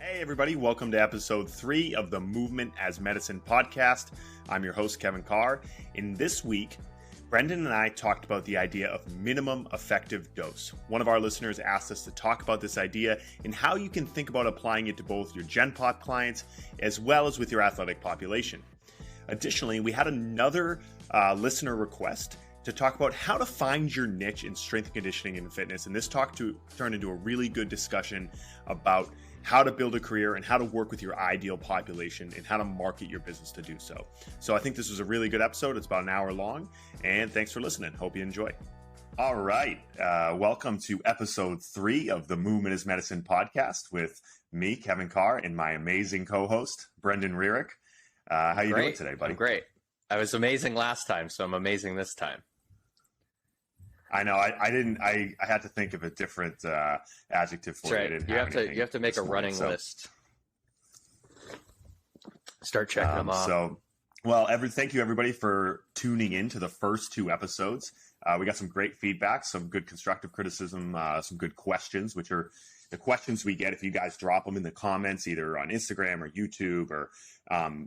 Hey everybody, welcome to episode 3 of the Movement as Medicine podcast. I'm your host, Kevin Carr. In this week, Brendan and I talked about the idea of minimum effective dose. One of our listeners asked us to talk about this idea and how you can think about applying it to both your Gen Pop clients as well as with your athletic population. Additionally, we had another listener request to talk about how to find your niche in strength and conditioning and fitness. And this talk turned into a really good discussion about how to build a career and how to work with your ideal population and how to market your business to do so. So I think this was a really good episode. It's about an hour long, and thanks for listening. Hope you enjoy. All right. Welcome to episode 3 of the Movement is Medicine podcast with me, Kevin Carr, and my amazing co-host, Brendan Rearick. How you doing today, buddy? I'm great. I was amazing last time, so I'm amazing this time. I know. I had to think of a different adjective for it. Right. You have to make a running list. Start checking them off. Thank you everybody for tuning in to the first 2 episodes. We got some great feedback, some good constructive criticism, some good questions, which are the questions we get if you guys drop them in the comments, either on Instagram or YouTube or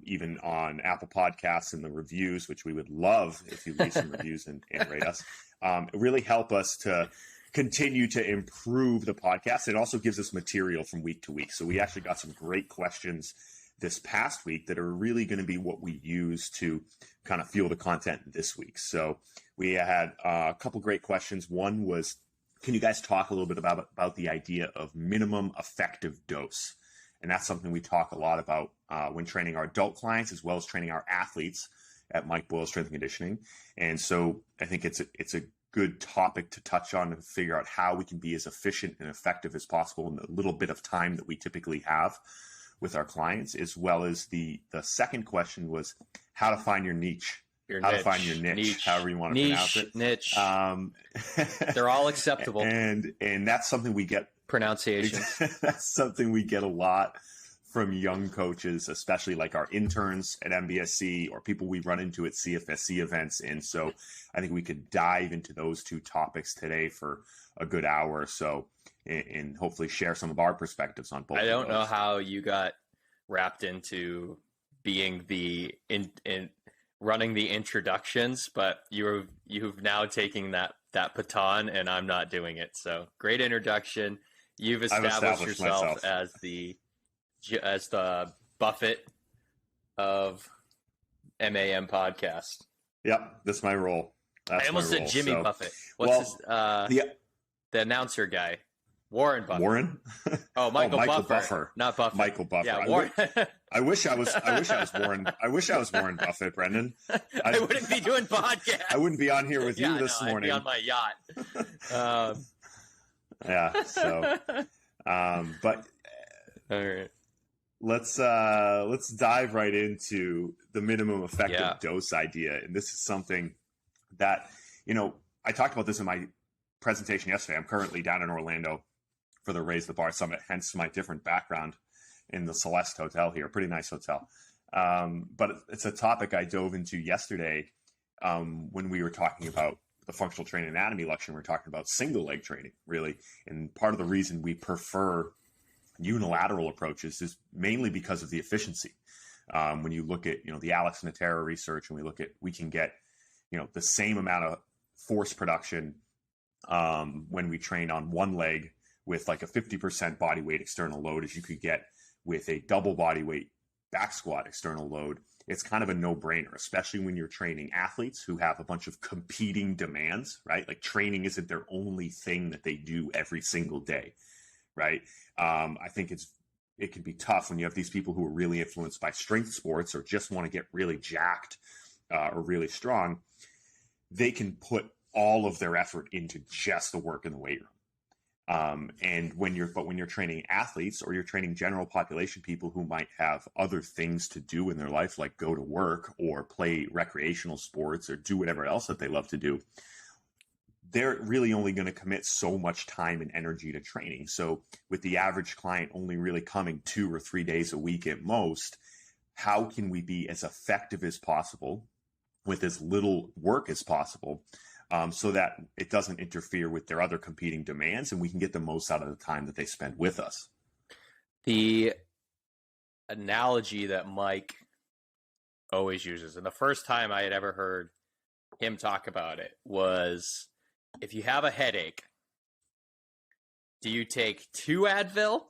even on Apple Podcasts in the reviews, which we would love if you leave some reviews and rate us. It really help us to continue to improve the podcast. It also gives us material from week to week. So we actually got some great questions this past week that are really going to be what we use to kind of fuel the content this week. So we had a couple great questions. One was, can you guys talk a little bit about the idea of minimum effective dose? And that's something we talk a lot about when training our adult clients as well as training our athletes at Mike Boyle Strength and Conditioning. And so I think it's a good topic to touch on and figure out how we can be as efficient and effective as possible in the little bit of time that we typically have with our clients, as well as the second question was how to find your niche. To find your niche, however you want to pronounce it. Niche. They're all acceptable. And that's something we get. Pronunciation. That's something we get a lot from young coaches, especially like our interns at MBSC or people we run into at CFSC events. And so I think we could dive into those 2 topics today for a good hour or so and hopefully share some of our perspectives on both. I don't know how you got wrapped into being in running the introductions, but you've now taken that baton and I'm not doing it. So great introduction. You've established yourself as the Buffett of MAM podcast. Yep, that's my role. I almost said Jimmy Buffett. The announcer guy? Warren Buffett. Warren? Oh, Michael Buffer. Not Buffett. Michael Buffer. Yeah, Warren. I wish I was Warren. I wish I was Warren Buffett, Brendan. I wouldn't be doing podcasts. I wouldn't be on here with you this morning. I'd be on my yacht. Yeah. So, but all right. Let's dive right into the minimum effective dose idea. And this is something that, I talked about this in my presentation yesterday. I'm currently down in Orlando for the Raise the Bar Summit, hence my different background in the Celeste Hotel here. Pretty nice hotel. But it's a topic I dove into yesterday when we were talking about the functional training anatomy lecture. We were talking about single leg training, really. And part of the reason we prefer unilateral approaches is mainly because of the efficiency. When you look at, the Alex Natera research, and we can get, the same amount of force production when we train on one leg with like a 50% body weight external load as you could get with a double body weight back squat external load. It's kind of a no-brainer, especially when you're training athletes who have a bunch of competing demands, right? Like training isn't their only thing that they do every single day, right? I think it can be tough when you have these people who are really influenced by strength sports or just want to get really jacked or really strong. They can put all of their effort into just the work in the weight room. And when you're training athletes or you're training general population people who might have other things to do in their life, like go to work or play recreational sports or do whatever else that they love to do, they're really only going to commit so much time and energy to training. So with the average client only really coming 2 or 3 days a week at most, how can we be as effective as possible with as little work as possible so that it doesn't interfere with their other competing demands and we can get the most out of the time that they spend with us? The analogy that Mike always uses. And the first time I had ever heard him talk about it was, if you have a headache, do you take 2 Advil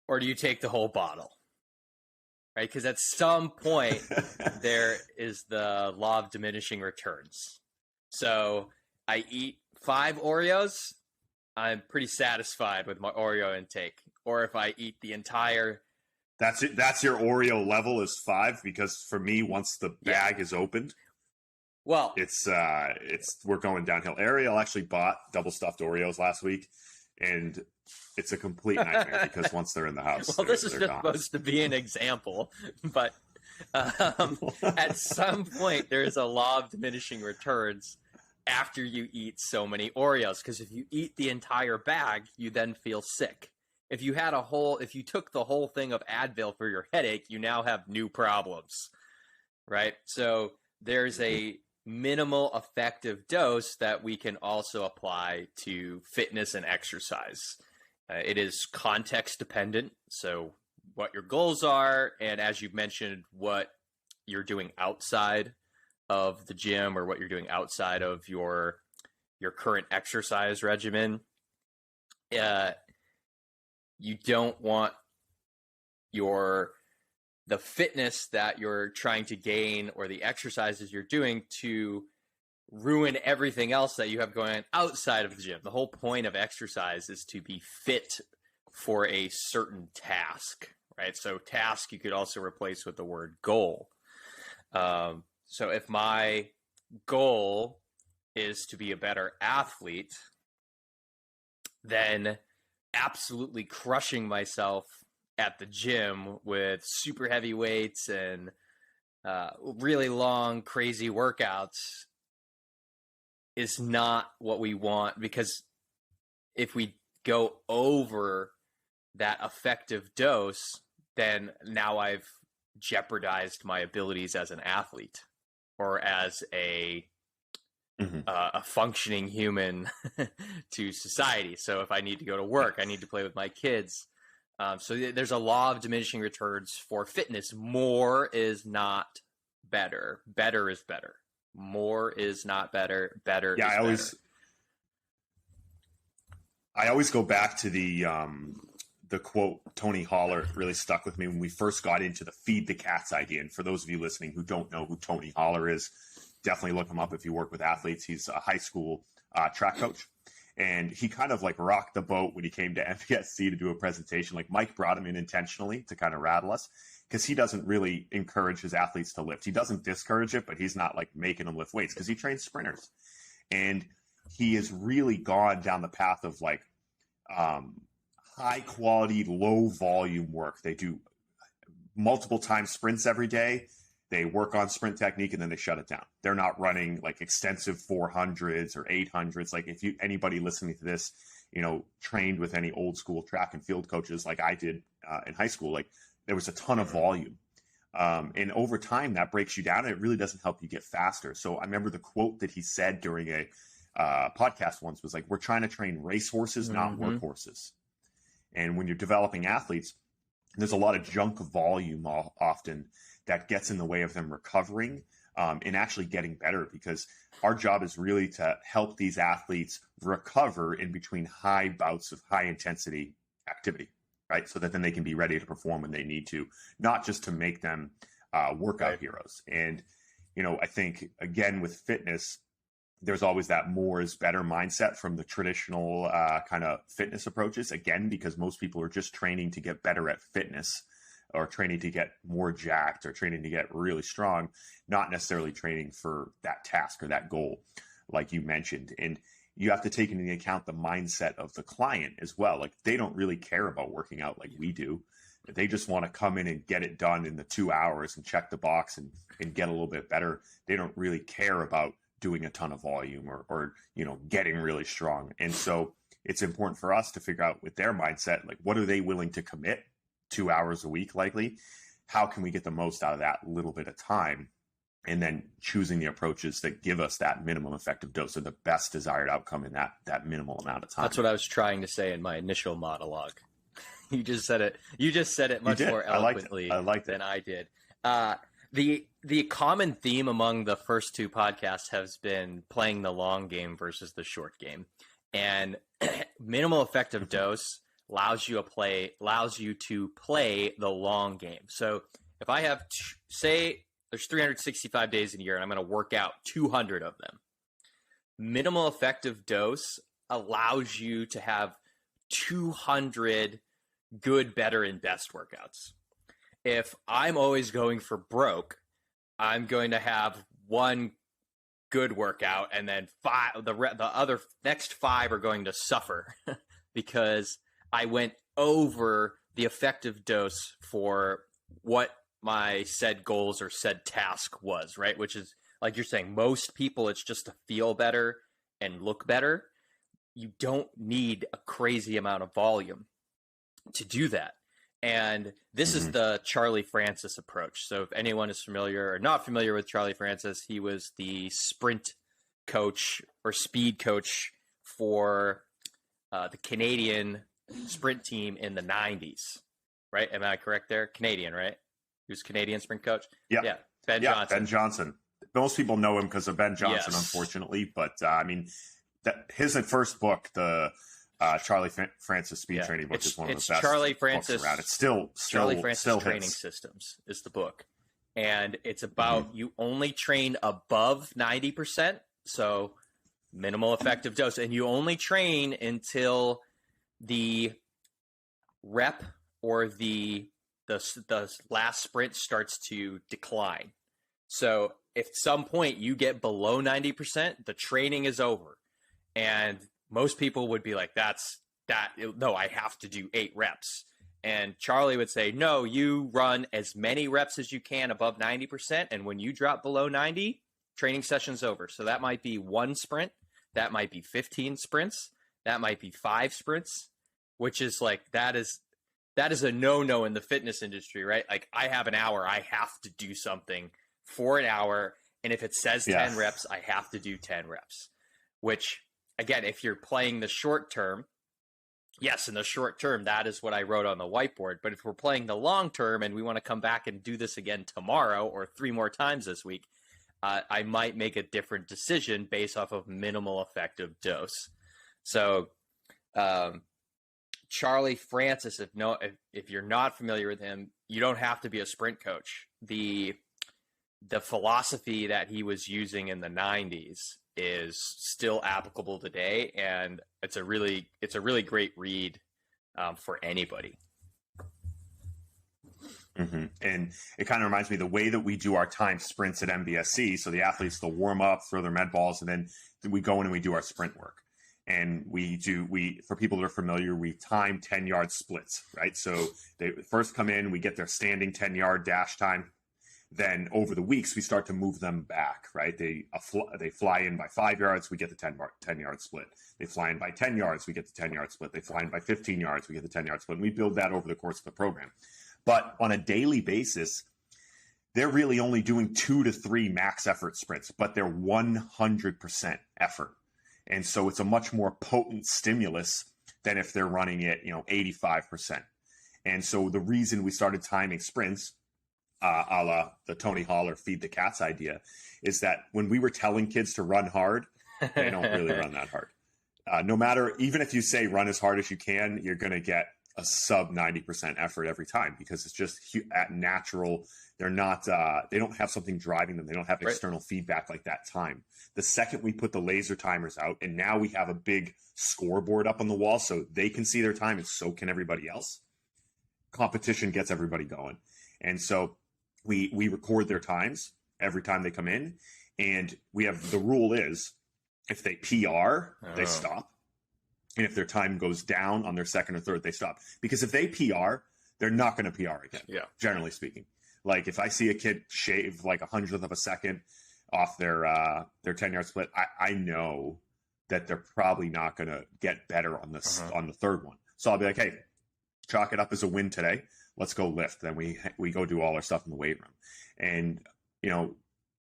or do you take the whole bottle? Right? Because at some point there is the law of diminishing returns. So I eat 5 Oreos, I'm pretty satisfied with my Oreo intake. Or if I eat the entire... That's it. That's your Oreo level is 5, because for me, once the bag is opened, well, it's we're going downhill. Ariel actually bought double stuffed Oreos last week, and it's a complete nightmare because once they're in the house, well, this is just gone. supposed to be an example, but at some point there is a law of diminishing returns after you eat so many Oreos, because if you eat the entire bag, you then feel sick. If you took the whole thing of Advil for your headache, you now have new problems, right? So there's a minimal effective dose that we can also apply to fitness and exercise. It is context dependent, so what your goals are, and as you've mentioned, what you're doing outside of the gym or what you're doing outside of your current exercise regimen. You don't want the fitness that you're trying to gain or the exercises you're doing to ruin everything else that you have going on outside of the gym. The whole point of exercise is to be fit for a certain task, right? So task you could also replace with the word goal. So if my goal is to be a better athlete, then absolutely crushing myself at the gym with super heavy weights and really long, crazy workouts is not what we want, because if we go over that effective dose, then now I've jeopardized my abilities as an athlete or as a functioning human to society. So if I need to go to work, I need to play with my kids. So there's a law of diminishing returns for fitness. More is not better. Better is better. More is not better. Better is better. I always go back to the quote Tony Holler really stuck with me when we first got into the feed the cats idea. And for those of you listening who don't know who Tony Holler is, definitely look him up if you work with athletes. He's a high school track coach. And he kind of like rocked the boat when he came to MPSC to do a presentation. Like Mike brought him in intentionally to kind of rattle us, because he doesn't really encourage his athletes to lift. He doesn't discourage it, but he's not like making them lift weights because he trains sprinters. And he has really gone down the path of like high quality, low volume work. They do multiple times sprints every day. They work on sprint technique and then they shut it down. They're not running like extensive 400s or 800s. Like if anybody listening to this, trained with any old school track and field coaches like I did in high school, like there was a ton of volume. And over time that breaks you down and it really doesn't help you get faster. So I remember the quote that he said during a podcast once was like, we're trying to train racehorses, not workhorses. And when you're developing athletes, there's a lot of junk volume often that gets in the way of them recovering and actually getting better, because our job is really to help these athletes recover in between high bouts of high intensity activity, right? So that then they can be ready to perform when they need to, not just to make them workout heroes. And, I think, again, with fitness, there's always that more is better mindset from the traditional kind of fitness approaches, again, because most people are just training to get better at fitness, or training to get more jacked, or training to get really strong, not necessarily training for that task or that goal, like you mentioned. And you have to take into account the mindset of the client as well. Like they don't really care about working out like we do. They just want to come in and get it done in the 2 hours and check the box and get a little bit better. They don't really care about doing a ton of volume or getting really strong. And so it's important for us to figure out with their mindset, like what are they willing to commit 2 hours a week, likely? How can we get the most out of that little bit of time? And then choosing the approaches that give us that minimum effective dose or the best desired outcome in that minimal amount of time. That's what I was trying to say in my initial monologue. You just said it. You just said it much more eloquently than I did. The common theme among the first two podcasts has been playing the long game versus the short game, and minimal effective dose allows you to play the long game. So if I have, say, there's 365 days in a year, and I'm going to work out 200 of them. Minimal effective dose allows you to have 200 good, better, and best workouts. If I'm always going for broke, I'm going to have one good workout, and then the other next 5 are going to suffer because I went over the effective dose for what my said goals or said task was, right? Which is, like you're saying, most people, it's just to feel better and look better. You don't need a crazy amount of volume to do that. And this is the Charlie Francis approach. So if anyone is familiar or not familiar with Charlie Francis, he was the sprint coach or speed coach for the Canadian sprint team in the 90s, right? Am I correct there? Canadian, right? He was Canadian sprint coach? Yeah. Ben Johnson. Ben Johnson. Most people know him because of Ben Johnson, unfortunately. But, I mean, his first book, the Charlie Francis Speed Training book, is one of the best Charlie Francis, books around. It's still Charlie Francis still Training hits. Systems is the book. And it's about you only train above 90%, so minimal effective dose. And you only train until the rep or the last sprint starts to decline. So if at some point you get below 90%, the training is over. And most people would be like, no, I have to do 8 reps. And Charlie would say, no, you run as many reps as you can above 90%. And when you drop below 90, training session's over. So that might be 1 sprint. That might be 15 sprints. That might be 5 sprints, which is like, that is a no-no in the fitness industry, right? Like, I have an hour. I have to do something for an hour. And if it says 10 reps, I have to do 10 reps, which, again, if you're playing the short term, yes, in the short term, that is what I wrote on the whiteboard. But if we're playing the long term and we want to come back and do this again tomorrow or 3 more times this week, I might make a different decision based off of minimal effective dose. So, Charlie Francis, if you're not familiar with him, you don't have to be a sprint coach. The philosophy that he was using in the 90s is still applicable today, and it's a really great read for anybody. And it kind of reminds me of the way that we do our time sprints at MBSC. So the athletes, they'll warm up, throw their med balls, and then we go in and we do our sprint work. And for people that are familiar, we time 10-yard splits, right? So they first come in, we get their standing 10-yard dash time. Then over the weeks, we start to move them back, right? They fly in by 5 yards, we get the 10-yard split. They fly in by 10 yards, we get the 10-yard split. They fly in by 15 yards, we get the 10-yard split. And we build that over the course of the program. But on a daily basis, they're really only doing 2 to 3 max effort sprints, but they're 100% effort. And so it's a much more potent stimulus than if they're running it, 85%. And so the reason we started timing sprints, a la the Tony Holler feed the cats idea, is that when we were telling kids to run hard, they don't really run that hard. No matter, even if you say run as hard as you can, you're going to get a sub 90% effort every time because it's just at natural. They're not, they don't have something driving them. They don't have external feedback like that time. The second we put the laser timers out, and now we have a big scoreboard up on the wall so they can see their time and so can everybody else, competition gets everybody going. And so we record their times every time they come in, and we have, the rule is if they PR, they stop. And if their time goes down on their second or third, they stop. Because if they PR, they're not going to PR again, generally speaking. Like if I see a kid shave like 100th of a second off their 10-yard split, I know that they're probably not going to get better on this on the third one. So I'll be like, hey, chalk it up as a win today. Let's go lift. Then we go do all our stuff in the weight room. And,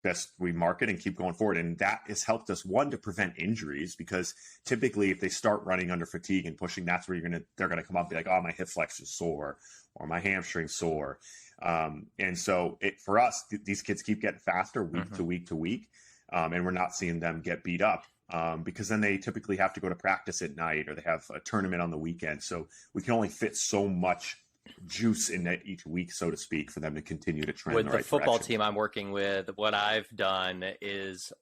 best we market and keep going forward. And that has helped us, one, to prevent injuries, because typically if they start running under fatigue and pushing, that's where they're going to come up and be like, oh, my hip flex is sore or my hamstring's sore. And so for us, these kids keep getting faster week to week to week. And we're not seeing them get beat up because then they typically have to go to practice at night or they have a tournament on the weekend. So we can only fit so much juice in each week, so to speak, for them to continue to trend with in the right football direction. team I'm working with. What I've done is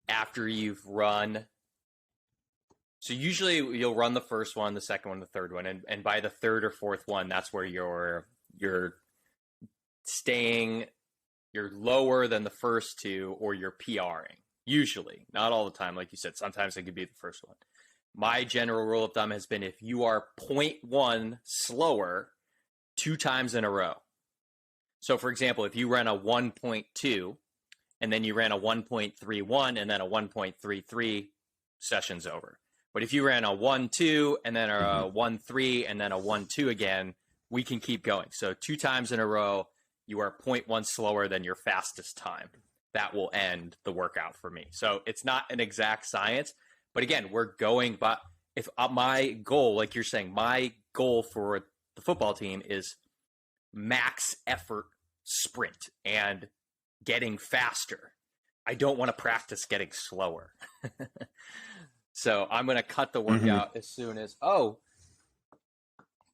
after you've run, so usually you'll run the first one, the second one, the third one, and by the third or fourth one, that's where you're lower than the first two, or you're PRing. Usually, not all the time, like you said. Sometimes it could be the first one. My general rule of thumb has been if you are 0.1 slower 2 times in a row. So, for example, if you ran a 1.2 and then you ran a 1.31 and then a 1.33, session's over. But if you ran a 1.2 and then a 1.3 and then a 1.2 again, we can keep going. So 2 times in a row, you are 0.1 slower than your fastest time. That will end the workout for me. So it's not an exact science. But again, we're going by, if my goal, like you're saying, my goal for the football team is max effort sprint and getting faster. I don't want to practice getting slower. So I'm going to cut the workout as soon as,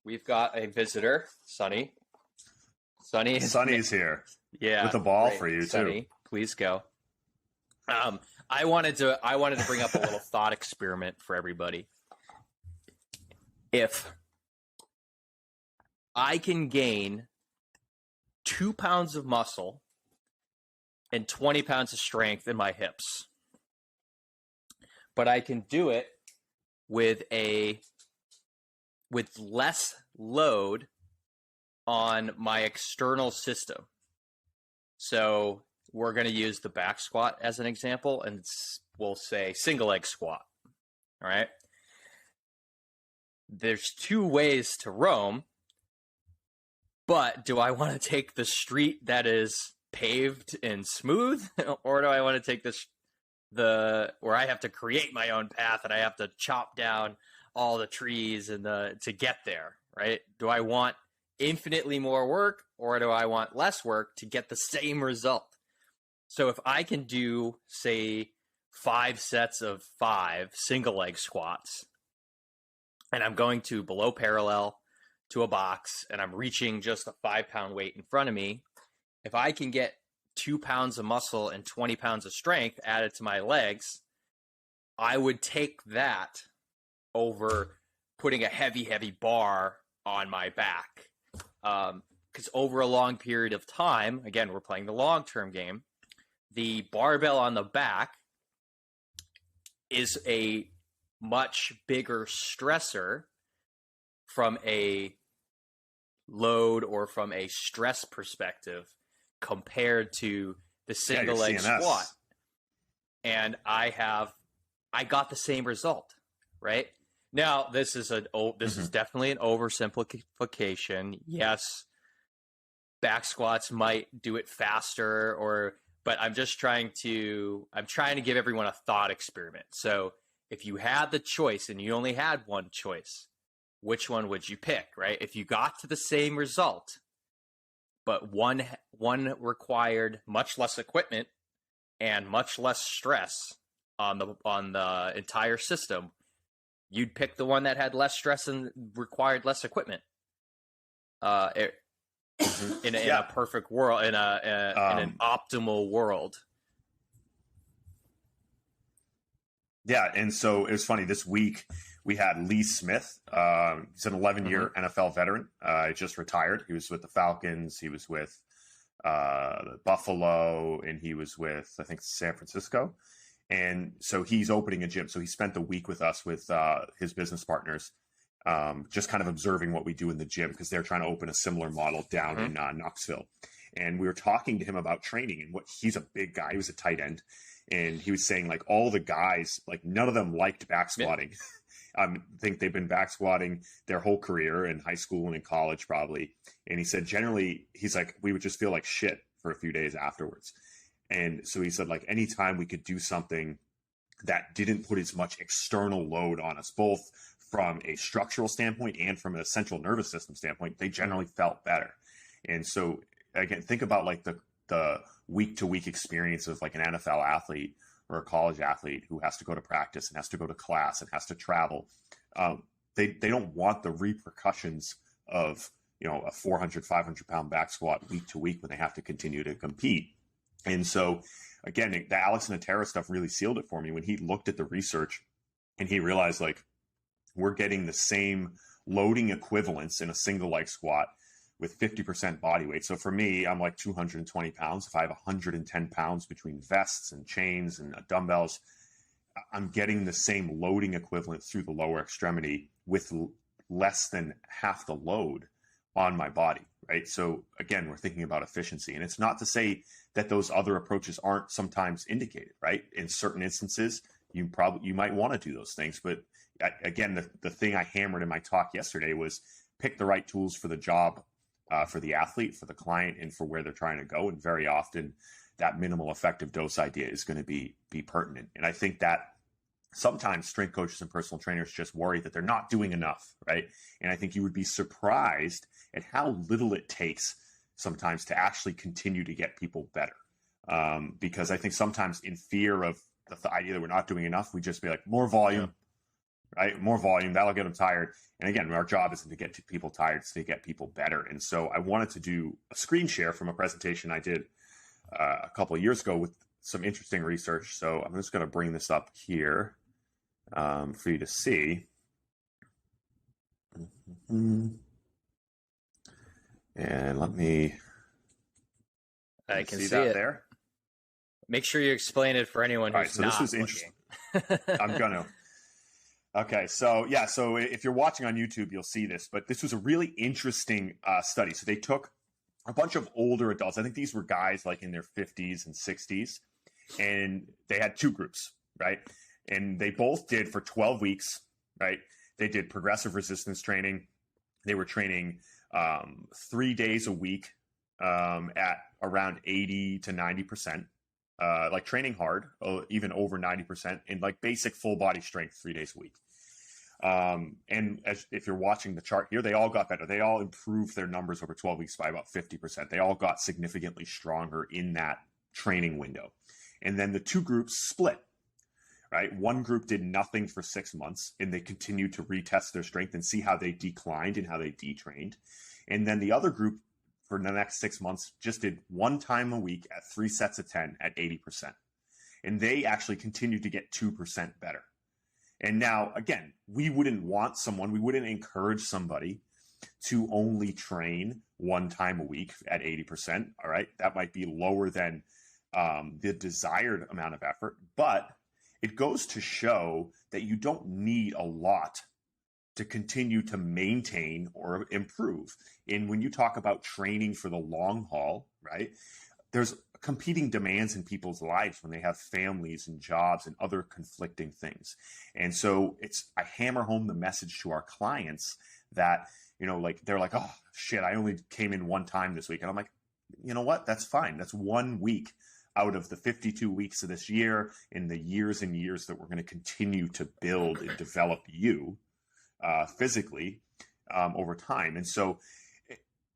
we've got a visitor, Sonny. Sonny's here. Yeah. With a ball great. for you, Sonny, too. Please go. I wanted to bring up a little thought experiment for everybody. If I can gain 2 pounds of muscle and 20 pounds of strength in my hips, but I can do it with less load on my external system. So we're going to use the back squat as an example, and we'll say single leg squat. All right. There's 2 ways to roam, but do I want to take the street that is paved and smooth, or do I want to take where I have to create my own path and I have to chop down all the trees and to get there, right? Do I want infinitely more work, or do I want less work to get the same result? So if I can do, say, 5 sets of 5 single leg squats, and I'm going to below parallel to a box, and I'm reaching just a 5-pound weight in front of me, if I can get 2 pounds of muscle and 20 pounds of strength added to my legs, I would take that over putting a heavy bar on my back. Because over a long period of time, again, we're playing the long-term game, the barbell on the back is a much bigger stressor from a load or from a stress perspective compared to the single leg squat. And I got the same result, right? Now, this is definitely an oversimplification. Yes, back squats might do it faster, but I'm trying to give everyone a thought experiment. So if you had the choice and you only had one choice, which one would you pick, right? If you got to the same result, but one required much less equipment and much less stress on the entire system, you'd pick the one that had less stress and required less equipment. In a perfect world, in an optimal world. Yeah, and so it was funny. This week we had Lee Smith. He's an 11-year NFL veteran. He just retired. He was with the Falcons. He was with Buffalo, and he was with, I think, San Francisco. And so he's opening a gym. So he spent the week with us with his business partners, just kind of observing what we do in the gym, because they're trying to open a similar model down in Knoxville. And we were talking to him about training, and he's a big guy. He was a tight end. And he was saying, like, all the guys, like, none of them liked back squatting. I think they've been back squatting their whole career in high school and in college probably. And he said, generally, he's like, we would just feel like shit for a few days afterwards. And so he said, like, anytime we could do something that didn't put as much external load on us, both from a structural standpoint and from a central nervous system standpoint, they generally felt better. And so again, think about like the week to week experience of like an NFL athlete or a college athlete who has to go to practice and has to go to class and has to travel. They don't want the repercussions of, you know, a 400, 500 pound back squat week to week when they have to continue to compete. And so again, the Alex Natera stuff really sealed it for me when he looked at the research and he realized, like, we're getting the same loading equivalents in a single leg squat with 50% body weight. So for me, I'm like 220 pounds. If I have 110 pounds between vests and chains and dumbbells, I'm getting the same loading equivalent through the lower extremity with less than half the load on my body, right? So again, we're thinking about efficiency. And it's not to say that those other approaches aren't sometimes indicated, right? In certain instances, you might want to do those things. But again, the thing I hammered in my talk yesterday was pick the right tools for the job, for the athlete, for the client, and for where they're trying to go. And very often that minimal effective dose idea is going to be pertinent. And I think that sometimes strength coaches and personal trainers just worry that they're not doing enough, right? And I think you would be surprised at how little it takes sometimes to actually continue to get people better. Because I think sometimes in fear of the idea that we're not doing enough, we just be like, more volume, right? More volume, that'll get them tired. And again, our job isn't to get people tired, it's to get people better. And so I wanted to do a screen share from a presentation I did a couple of years ago with some interesting research. So I'm just going to bring this up here for you to see. And let me. I can see that it there. Make sure you explain it for anyone who's not. This was interesting. I'm gonna. Okay, so yeah, so if you're watching on YouTube, you'll see this, but this was a really interesting study. So they took a bunch of older adults. I think these were guys like in their 50s and 60s, and they had two groups, right? And they both did for 12 weeks, right? They did progressive resistance training. They were training 3 days a week at around 80 to 90%. Like training hard, even over 90%, and like basic full body strength 3 days a week. And if you're watching the chart here, they all got better. They all improved their numbers over 12 weeks by about 50%. They all got significantly stronger in that training window. And then the two groups split, right? One group did nothing for 6 months and they continued to retest their strength and see how they declined and how they detrained. And then the other group for the next 6 months just did 1 time a week at 3 sets of 10 at 80%. And they actually continued to get 2% better. And now, again, we wouldn't encourage somebody to only train 1 time a week at 80%. All right. That might be lower than the desired amount of effort, but it goes to show that you don't need a lot to continue to maintain or improve. And when you talk about training for the long haul, right, there's competing demands in people's lives when they have families and jobs and other conflicting things. And so I hammer home the message to our clients that, you know, like they're like, oh shit, I only came in 1 time this week. And I'm like, you know what? That's fine. That's 1 week out of the 52 weeks of this year in the years and years that we're going to continue to build and develop you physically over time. And so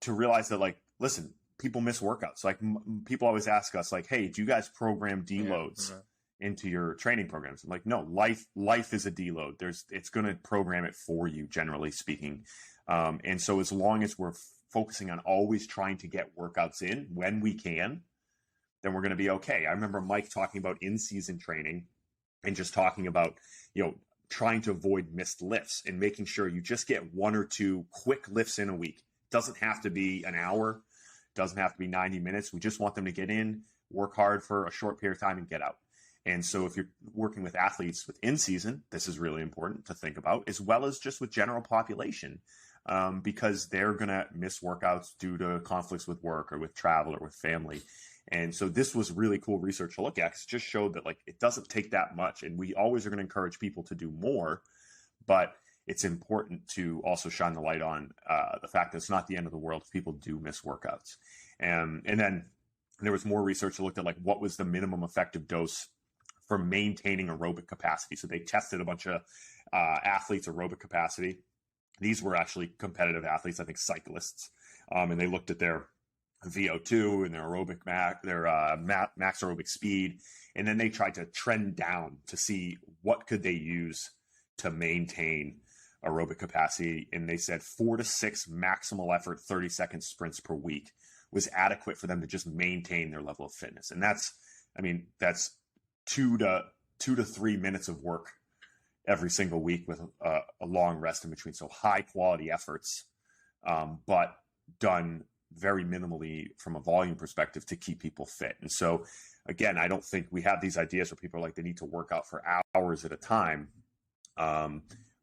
to realize that, like, listen, people miss workouts. Like people always ask us, like, hey, do you guys program deloads into your training programs? I'm like, no, life is a deload. It's going to program it for you, generally speaking. And so as long as we're focusing on always trying to get workouts in when we can, then we're going to be okay. I remember Mike talking about in-season training and just talking about, you know, trying to avoid missed lifts and making sure you just get 1 or 2 quick lifts in a week. Doesn't have to be an hour, doesn't have to be 90 minutes. We just want them to get in, work hard for a short period of time and get out. And so if you're working with athletes with in-season, this is really important to think about, as well as just with general population, because they're going to miss workouts due to conflicts with work or with travel or with family. And so this was really cool research to look at, because it just showed that, like, it doesn't take that much. And we always are going to encourage people to do more, but it's important to also shine the light on the fact that it's not the end of the world if people do miss workouts. And then And there was more research that looked at like what was the minimum effective dose for maintaining aerobic capacity. So they tested a bunch of athletes' aerobic capacity. These were actually competitive athletes, I think cyclists, and they looked at their VO2 and their aerobic max aerobic speed, and then they tried to trend down to see what could they use to maintain aerobic capacity. And they said 4 to 6 maximal effort 30-second sprints per week was adequate for them to just maintain their level of fitness. And that's 2 to 3 minutes of work every single week with a long rest in between. So high quality efforts, but done very minimally from a volume perspective to keep people fit. And so again, I don't think we have these ideas where people are like they need to work out for hours at a time,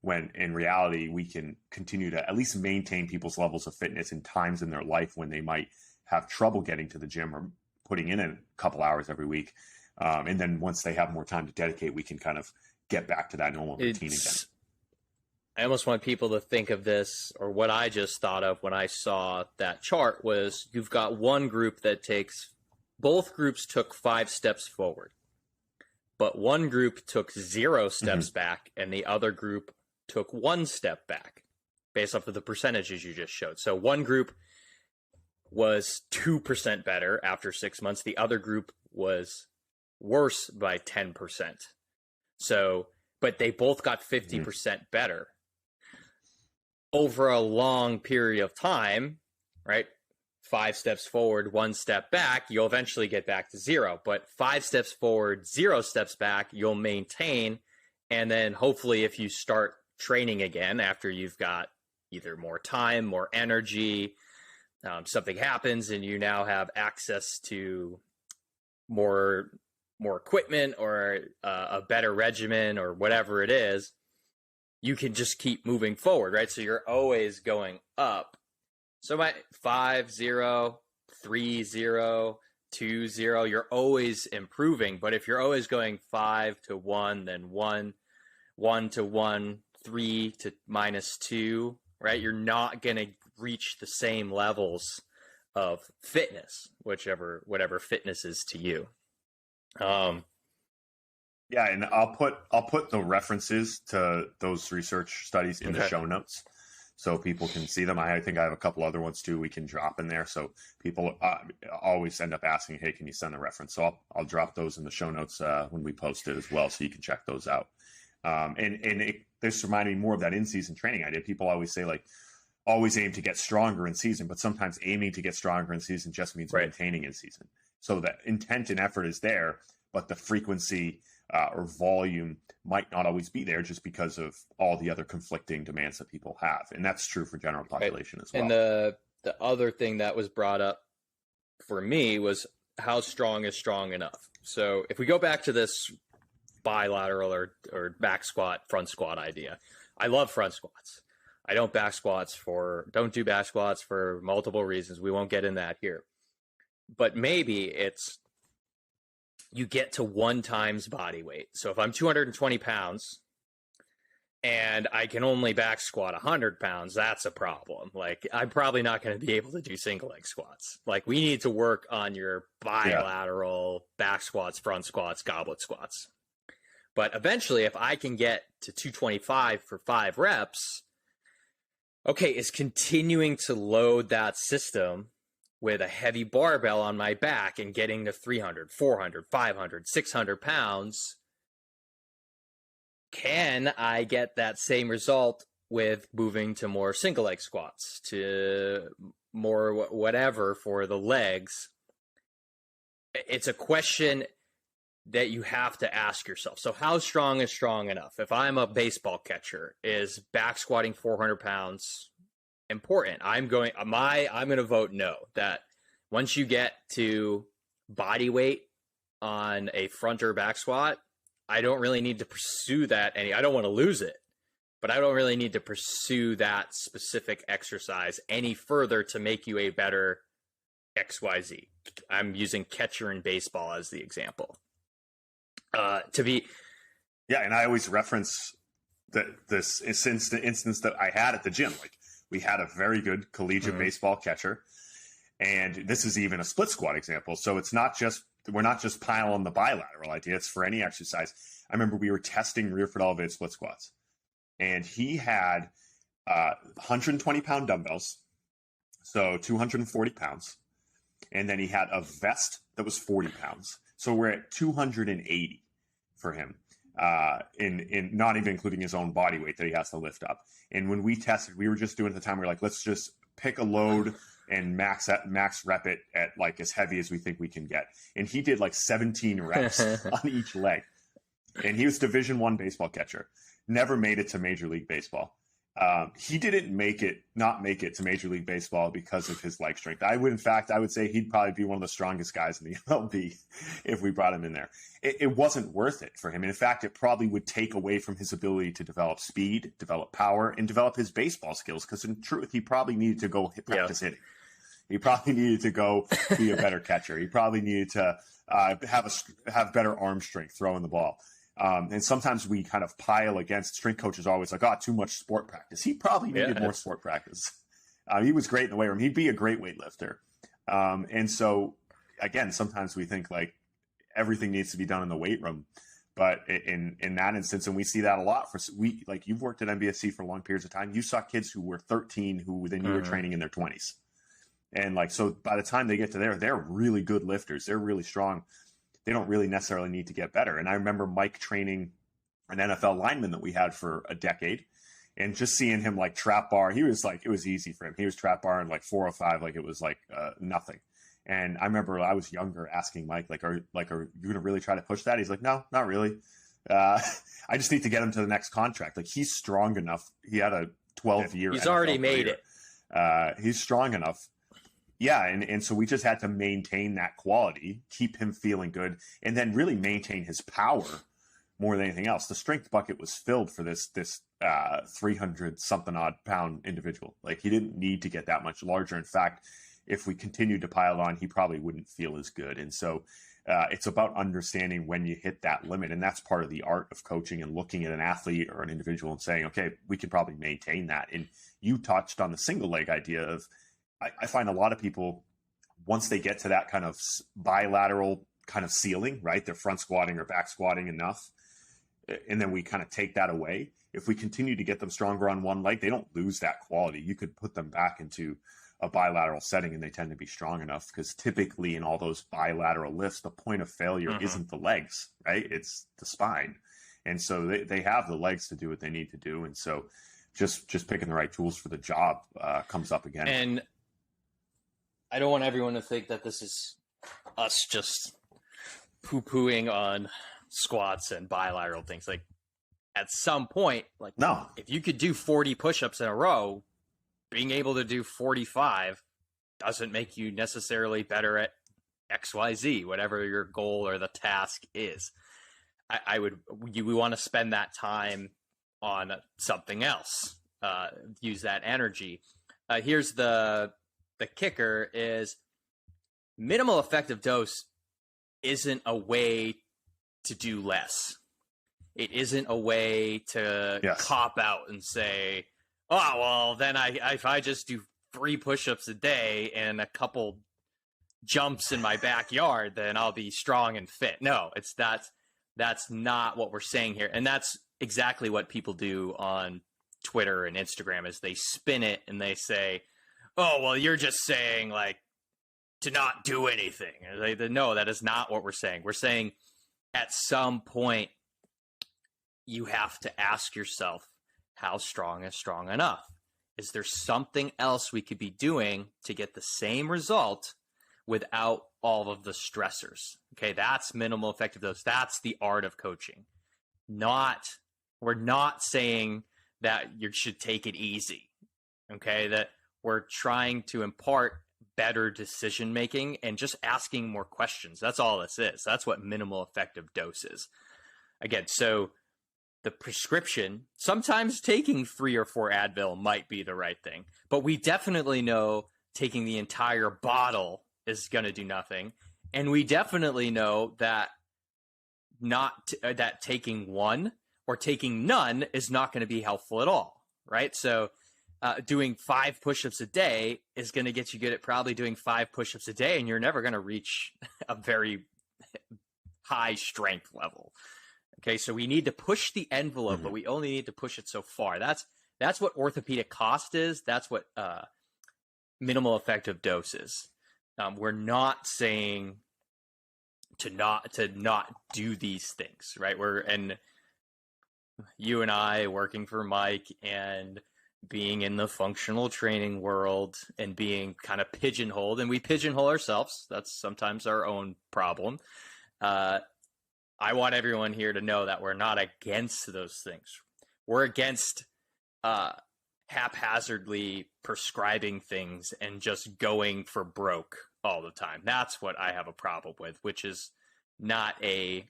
when in reality we can continue to at least maintain people's levels of fitness in times in their life when they might have trouble getting to the gym or putting in a couple hours every week. And then once they have more time to dedicate, we can kind of get back to that normal routine again. I almost want people to think of this, or what I just thought of when I saw that chart was you've got one group that both groups took 5 steps forward, but one group took 0 steps back and the other group took 1 step back based off of the percentages you just showed. So one group was 2% better after 6 months. The other group was worse by 10%. So, but they both got 50% better over a long period of time, right? 5 steps forward, 1 step back, you'll eventually get back to 0. But 5 steps forward, 0 steps back, you'll maintain. And then hopefully if you start training again after you've got either more time, more energy, something happens and you now have access to more equipment or a better regimen or whatever it is, you can just keep moving forward, right? So you're always going up. So my 5-0, 3-0, 2-0, you're always improving. But if you're always going 5 to 1, then 1, 1 to 1, 3 to -2, right? You're not going to reach the same levels of fitness, whatever fitness is to you. Yeah, and I'll put the references to those research studies in the show notes so people can see them. I think I have a couple other ones too we can drop in there. So people always end up asking, hey, can you send a reference? So I'll drop those in the show notes when we post it as well, so you can check those out. This reminded me more of that in-season training idea. People always say like, always aim to get stronger in season, but sometimes aiming to get stronger in season just means maintaining in season. So the intent and effort is there, but the frequency or volume might not always be there just because of all the other conflicting demands that people have. And that's true for general population as well. And the other thing that was brought up for me was how strong is strong enough. So if we go back to this bilateral or back squat, front squat idea, I love front squats. I don't do back squats for multiple reasons. We won't get in that here. But maybe it's you get to 1 times body weight. So if I'm 220 pounds and I can only back squat 100 pounds, that's a problem. Like, I'm probably not going to be able to do single leg squats. Like, we need to work on your bilateral back squats, front squats, goblet squats. But eventually, if I can get to 225 for 5 reps, okay, is continuing to load that system with a heavy barbell on my back and getting to 300, 400, 500, 600 pounds, can I get that same result with moving to more single leg squats, to more whatever for the legs? It's a question that you have to ask yourself. So how strong is strong enough? If I'm a baseball catcher, is back squatting 400 pounds important? I'm going to vote no. That once you get to body weight on a front or back squat, I don't really need to pursue that I don't want to lose it, but I don't really need to pursue that specific exercise any further to make you a better XYZ. I'm using catcher in baseball as the example. And I always reference this instance that I had at the gym. Like, we had a very good collegiate baseball catcher, And this is even a split squat example. So we're not just piling the bilateral idea. It's for any exercise. I remember we were testing rear foot elevated split squats, and he had 120-pound dumbbells, so 240 pounds. And then he had a vest that was 40 pounds. So we're at 280 for him, in not even including his own body weight that he has to lift up. And when we tested, we were just doing at the time, we were like, let's just pick a load and max rep it at like as heavy as we think we can get. And he did like 17 reps on each leg. And he was Division I baseball catcher. Never made it to Major League Baseball. He didn't not make it to Major League Baseball because of his leg strength. I would say he'd probably be one of the strongest guys in the MLB if we brought him in there. It wasn't worth it for him. In fact, it probably would take away from his ability to develop speed, develop power, and develop his baseball skills. Because in truth, he probably needed to go practice hitting. He probably needed to go be a better catcher. He probably needed to have better arm strength throwing the ball. And sometimes we kind of pile against strength coaches always like, too much sport practice. He probably needed more sport practice. He was great in the weight room. He'd be a great weightlifter. And so, again, sometimes we think like everything needs to be done in the weight room. But in that instance, and we see that a lot like you've worked at NBSC for long periods of time. You saw kids who were 13 who then you were training in their 20s. And like, so by the time they get to there, they're really good lifters. They're really strong. They don't really necessarily need to get better. And I remember Mike training an NFL lineman that we had for a decade, and just seeing him like trap bar, he was like, it was easy for him. He was trap barring like 405, like it was like nothing. And I remember I was younger asking Mike, are you going to really try to push that? He's like, no, not really. I just need to get him to the next contract. Like he's strong enough. He had a 12-year. He's NFL already made career. It. He's strong enough. Yeah, and so we just had to maintain that quality, keep him feeling good, and then really maintain his power more than anything else. The strength bucket was filled for this 300-something odd pound individual. Like he didn't need to get that much larger. In fact, if we continued to pile on, he probably wouldn't feel as good. And so it's about understanding when you hit that limit, and that's part of the art of coaching and looking at an athlete or an individual and saying, okay, we can probably maintain that. And you touched on the single leg idea of, I find a lot of people, once they get to that kind of bilateral kind of ceiling, right? They're front squatting or back squatting enough. And then we kind of take that away. If we continue to get them stronger on one leg, they don't lose that quality. You could put them back into a bilateral setting and they tend to be strong enough, because typically in all those bilateral lifts, the point of failure isn't the legs, right? It's the spine. And so they have the legs to do what they need to do. And so just picking the right tools for the job comes up again. And I don't want everyone to think that this is us just poo-pooing on squats and bilateral things. Like at some point, like no, if you could do 40 push-ups in a row, being able to do 45 doesn't make you necessarily better at XYZ, whatever your goal or the task is. We want to spend that time on something else, use that energy. Here's the kicker is minimal effective dose isn't a way to do less. It isn't a way to cop out and say, oh, well, then if I just do 3 push-ups a day and a couple jumps in my backyard, then I'll be strong and fit. No, that's not what we're saying here. And that's exactly what people do on Twitter and Instagram, is they spin it and they say, oh, well, you're just saying like to not do anything. No, that is not what we're saying. We're saying at some point you have to ask yourself, how strong is strong enough? Is there something else we could be doing to get the same result without all of the stressors? Okay, that's minimal effective dose. That's the art of coaching. We're not saying that you should take it easy. Okay, that we're trying to impart better decision making and just asking more questions. That's all this is. That's what minimal effective dose is. Again, so the prescription, sometimes taking 3 or 4 Advil might be the right thing, but we definitely know taking the entire bottle is going to do nothing. And we definitely know that that taking 1 or taking none is not going to be helpful at all, right? So doing 5 push-ups a day is going to get you good at probably doing 5 push-ups a day, and you're never going to reach a very high strength level. Okay, so we need to push the envelope, but we only need to push it so far. That's what orthopedic cost is. That's what minimal effective dose is. We're not saying to not do these things, right? And you and I working for Mike and being in the functional training world and being kind of pigeonholed, and we pigeonhole ourselves. That's sometimes our own problem. I want everyone here to know that we're not against those things. We're against haphazardly prescribing things and just going for broke all the time. That's what I have a problem with, which is not a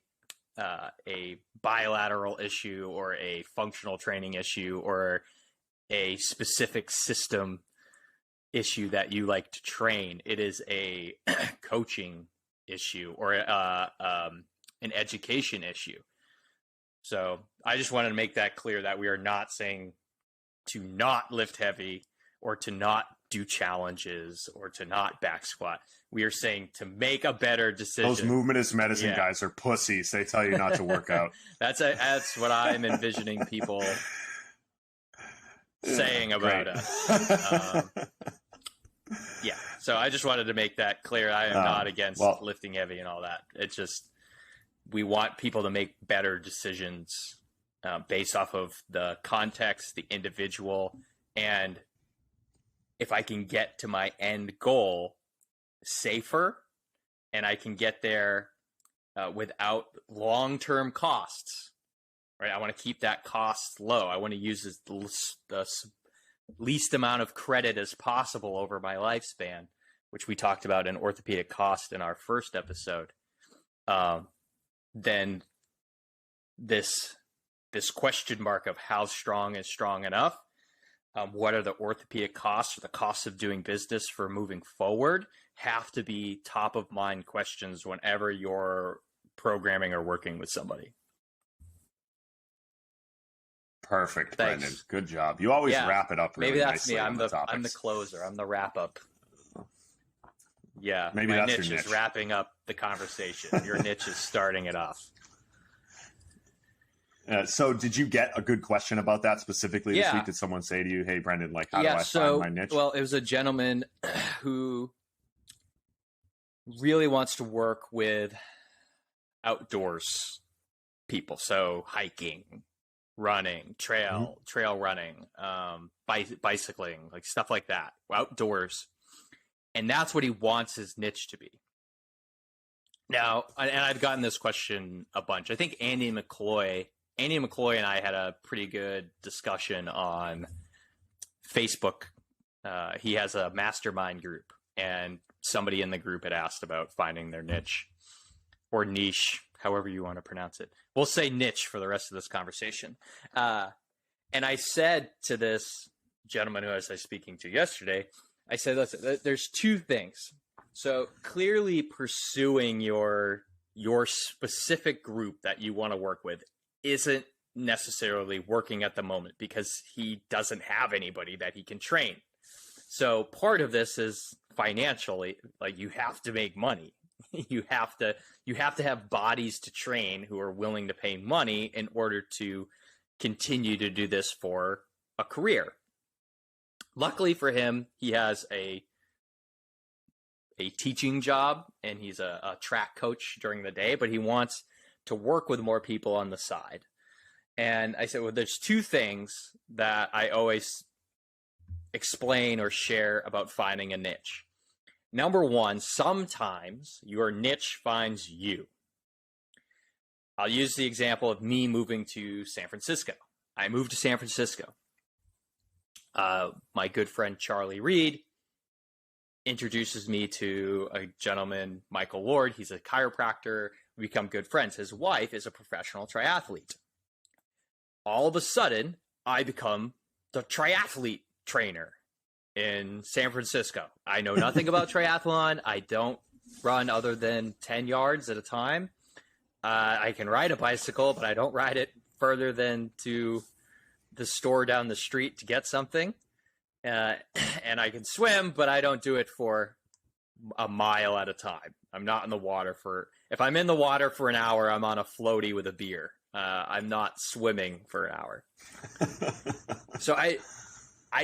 bilateral issue or a functional training issue or a specific system issue that you like to train. It is a coaching issue or an education issue. So I just wanted to make that clear that we are not saying to not lift heavy or to not do challenges or to not back squat. We are saying to make a better decision. Those movement is medicine guys are pussies. They tell you not to work out. That's what I'm envisioning people saying about us. Yeah. So I just wanted to make that clear. I am not against lifting heavy and all that. It's just, we want people to make better decisions based off of the context, the individual, and if I can get to my end goal safer and I can get there without long-term costs, right? I want to keep that cost low. I want to use the least amount of credit as possible over my lifespan, which we talked about in orthopedic cost in our first episode. Then this question mark of how strong is strong enough, what are the orthopedic costs or the costs of doing business for moving forward, have to be top of mind questions whenever you're programming or working with somebody. Perfect, Thanks. Brendan. Good job. You always wrap it up really maybe that's nicely. Me. I'm the closer. I'm the wrap up. Yeah, maybe my that's niche your niche. Is wrapping up the conversation. Your niche is starting it off. So did you get a good question about that specifically this week? Did someone say to you, hey, Brendan, like, how do I find my niche? Well, it was a gentleman who really wants to work with outdoors people. So hiking, running, trail running, bicycling, like stuff like that, outdoors. And that's what he wants his niche to be. Now, and I've gotten this question a bunch. I think Andy McCloy and I had a pretty good discussion on Facebook. He has a mastermind group, and somebody in the group had asked about finding their niche or niche, however you want to pronounce it. We'll say niche for the rest of this conversation. And I said to this gentleman who I was speaking to yesterday, I said, listen, there's 2 things. So clearly pursuing your specific group that you want to work with isn't necessarily working at the moment because he doesn't have anybody that he can train. So part of this is financially, like you have to make money. You have to have bodies to train who are willing to pay money in order to continue to do this for a career. Luckily for him, he has a teaching job and he's a track coach during the day, but he wants to work with more people on the side. And I said, well, there's 2 things that I always explain or share about finding a niche. Number 1, sometimes your niche finds you. I'll use the example of me moving to San Francisco. I moved to San Francisco. My good friend Charlie Reed introduces me to a gentleman, Michael Ward. He's a chiropractor. We become good friends. His wife is a professional triathlete. All of a sudden, I become the triathlete trainer in San Francisco. I know nothing about triathlon. I don't run other than 10 yards at a time. I can ride a bicycle, but I don't ride it further than to the store down the street to get something. and I can swim, but I don't do it for a mile at a time. I'm not in the water if I'm in the water for an hour, I'm on a floaty with a beer. I'm not swimming for an hour. So I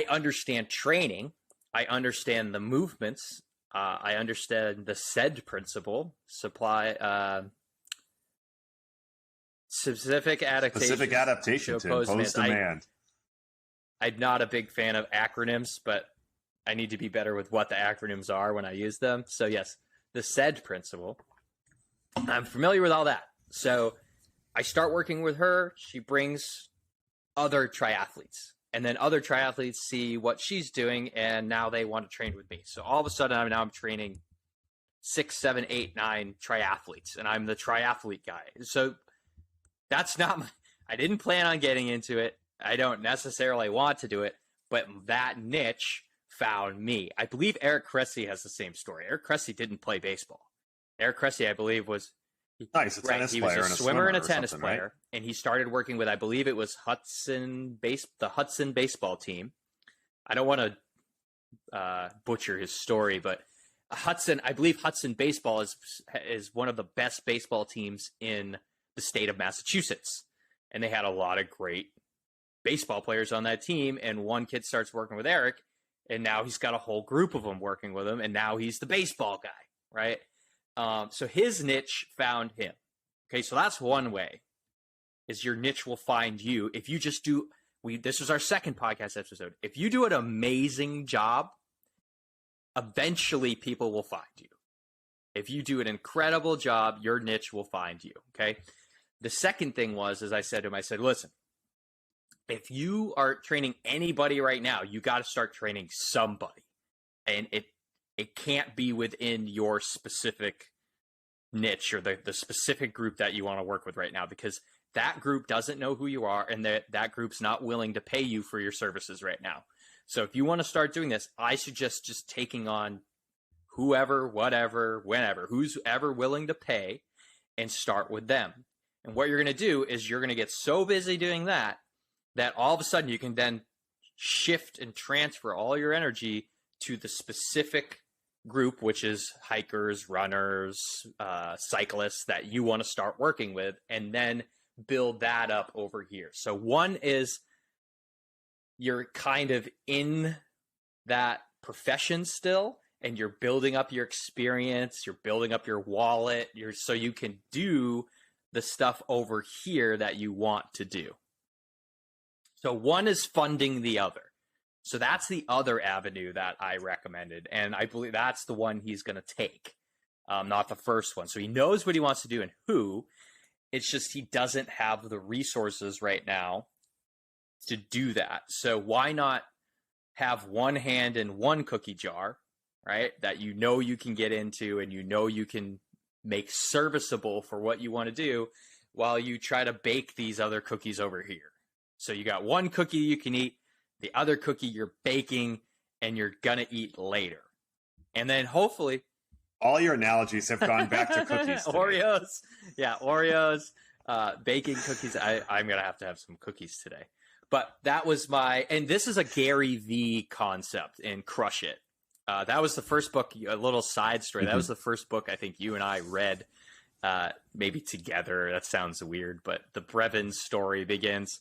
understand training. I understand the movements. I understand the SAID principle, specific adaptation to impose demand. I'm not a big fan of acronyms, but I need to be better with what the acronyms are when I use them. So yes, the SAID principle. I'm familiar with all that. So I start working with her. She brings other triathletes. And then other triathletes see what she's doing, and now they want to train with me. So all of a sudden, I'm training 6, 7, 8, 9 triathletes, and I'm the triathlete guy. So that's not I didn't plan on getting into it. I don't necessarily want to do it, but that niche found me. I believe Eric Cressy has the same story. Eric Cressy didn't play baseball. Eric Cressy, I believe, was nice. He was a swimmer and a tennis player, right? And he started working with, I believe it was the Hudson baseball team. I don't want to butcher his story, but I believe Hudson baseball is one of the best baseball teams in the state of Massachusetts, and they had a lot of great baseball players on that team. And one kid starts working with Eric, and now he's got a whole group of them working with him, and now he's the baseball guy, right? So his niche found him. Okay, so that's one way, is your niche will find you. If you just this was our second podcast episode. If you do an amazing job, eventually people will find you. If you do an incredible job, your niche will find you, okay? The second thing was, as I said to him, I said, listen, if you are training anybody right now, you got to start training somebody. And it can't be within your specific niche or the specific group that you want to work with right now, because that group doesn't know who you are, and that group's not willing to pay you for your services right now. So if you want to start doing this, I suggest just taking on whoever, whatever, whenever, who's ever willing to pay, and start with them. And what you're going to do is you're going to get so busy doing that all of a sudden you can then shift and transfer all your energy to the specific group, which is hikers, runners, cyclists that you want to start working with, and then build that up over here. So one is you're kind of in that profession still, and you're building up your experience, you're building up your wallet, so you can do the stuff over here that you want to do. So one is funding the other. So that's the other avenue that I recommended, and I believe that's the one he's going to take, not the first one. So he knows what he wants to do and who. It's just he doesn't have the resources right now to do that. So why not have one hand in one cookie jar, right, that you know you can get into and you know you can make serviceable for what you want to do, while you try to bake these other cookies over here. So you got one cookie you can eat, the other cookie you're baking and you're going to eat later. And then hopefully all your analogies have gone back to cookies today. Oreos, baking cookies. I'm going to have some cookies today. But that was and this is a Gary V concept in Crush It. That was the first book, a little side story. That was the first book I think you and I read, maybe together. That sounds weird, but the Brevin story begins.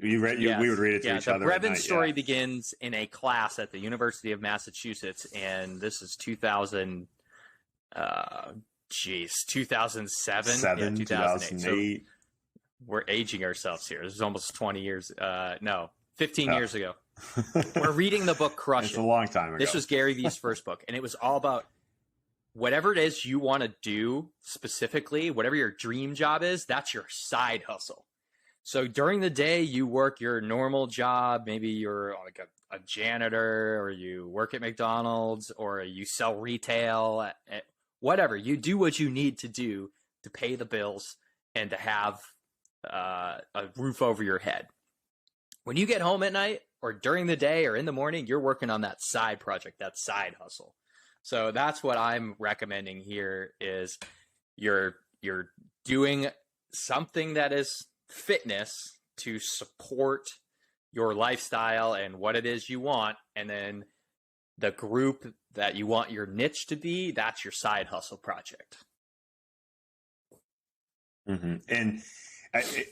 We would read it to each other. The Brevin story begins in a class at the University of Massachusetts, and this is 2007, 2008. 2008. So we're aging ourselves here. This is almost 20 years. 15 years ago. We're reading the book Crush It. It's a long time ago. This was Gary Vee's first book, and it was all about whatever it is you want to do specifically, whatever your dream job is, that's your side hustle. So during the day, you work your normal job. Maybe you're like a janitor, or you work at McDonald's, or you sell retail, whatever. You do what you need to do to pay the bills and to have a roof over your head. When you get home at night, or during the day, or in the morning, you're working on that side project, that side hustle. So that's what I'm recommending here, is you're doing something that is fitness to support your lifestyle and what it is you want. And then the group that you want your niche to be, that's your side hustle project. Mm-hmm. And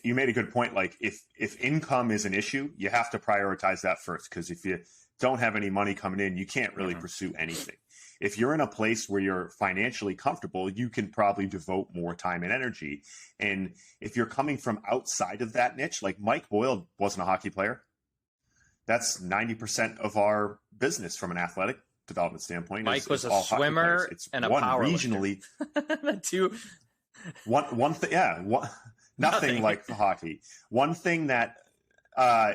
you made a good point. Like if income is an issue, you have to prioritize that first, because if you don't have any money coming in, you can't really pursue anything. If you're in a place where you're financially comfortable, you can probably devote more time and energy. And if you're coming from outside of that niche, like Mike Boyle wasn't a hockey player. That's 90% of our business from an athletic development standpoint. Mike was a swimmer and a power regionally. Nothing like hockey. One thing that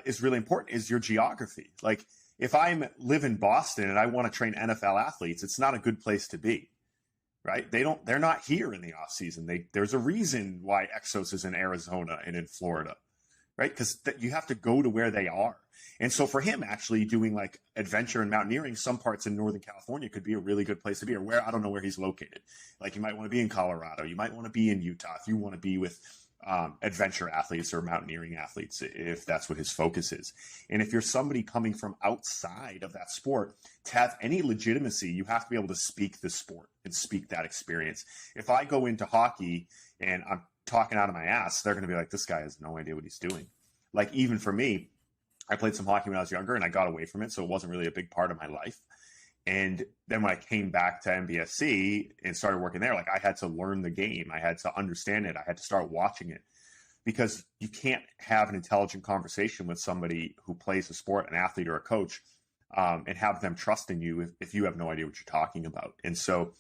is really important is your geography. Like if I live in Boston and I want to train NFL athletes, it's not a good place to be, right? They're not here in the off season. There's a reason why Exos is in Arizona and in Florida, right? Because you have to go to where they are. And so for him, actually doing like adventure and mountaineering, some parts in Northern California could be a really good place to be, or where, I don't know where he's located. Like you might want to be in Colorado. You might want to be in Utah if you want to be with adventure athletes or mountaineering athletes, if that's what his focus is. And if you're somebody coming from outside of that sport, to have any legitimacy, you have to be able to speak the sport and speak that experience. If I go into hockey and I'm talking out of my ass, they're going to be like, this guy has no idea what he's doing. Like even for me, I played some hockey when I was younger and I got away from it, so it wasn't really a big part of my life. And then when I came back to MBSC and started working there, like I had to learn the game. I had to understand it. I had to start watching it, because you can't have an intelligent conversation with somebody who plays a sport, an athlete or a coach, and have them trust in you if you have no idea what you're talking about. And so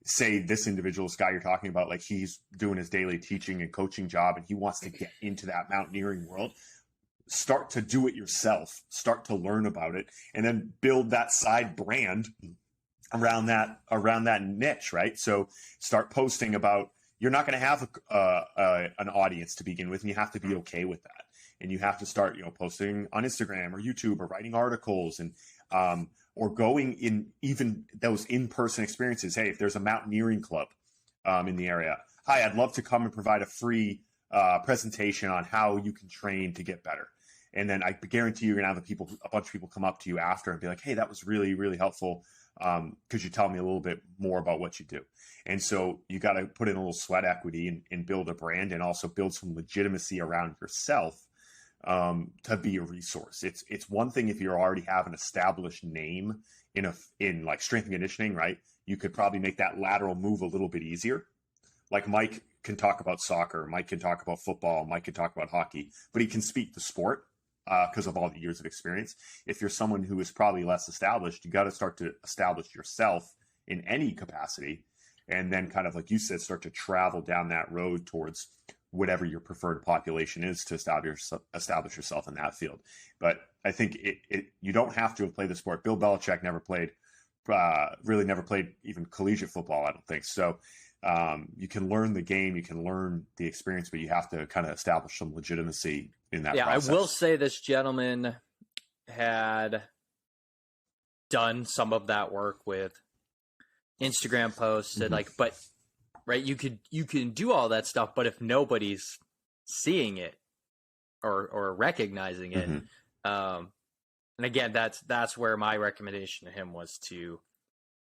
say this individual, this guy you're talking about, like he's doing his daily teaching and coaching job and he wants to get into that mountaineering world. Start to do it yourself, start to learn about it, and then build that side brand around that niche, right? So start posting about, you're not going to have an audience to begin with, and you have to be okay with that. And you have to start, posting on Instagram or YouTube or writing articles and, or going in even those in-person experiences. Hey, if there's a mountaineering club in the area, hi, I'd love to come and provide a free presentation on how you can train to get better. And then I guarantee you're going to have a bunch of people come up to you after and be like, hey, that was really, really helpful. Could you tell me a little bit more about what you do? And so you got to put in a little sweat equity and build a brand, and also build some legitimacy around yourself to be a resource. It's one thing if you already have an established name in like strength and conditioning, right? You could probably make that lateral move a little bit easier. Like Mike can talk about soccer, Mike can talk about football, Mike can talk about hockey, but he can speak the sport because of all the years of experience. If you're someone who is probably less established, you got to start to establish yourself in any capacity, and then kind of like you said, start to travel down that road towards whatever your preferred population is to establish yourself in that field. But I think you don't have to have played the sport. Bill Belichick never played even collegiate football, I don't think. So you can learn the game, you can learn the experience, but you have to kind of establish some legitimacy in that process. I will say this gentleman had done some of that work with Instagram posts and but right, you can do all that stuff, but if nobody's seeing it or recognizing it, and again, that's where my recommendation to him was to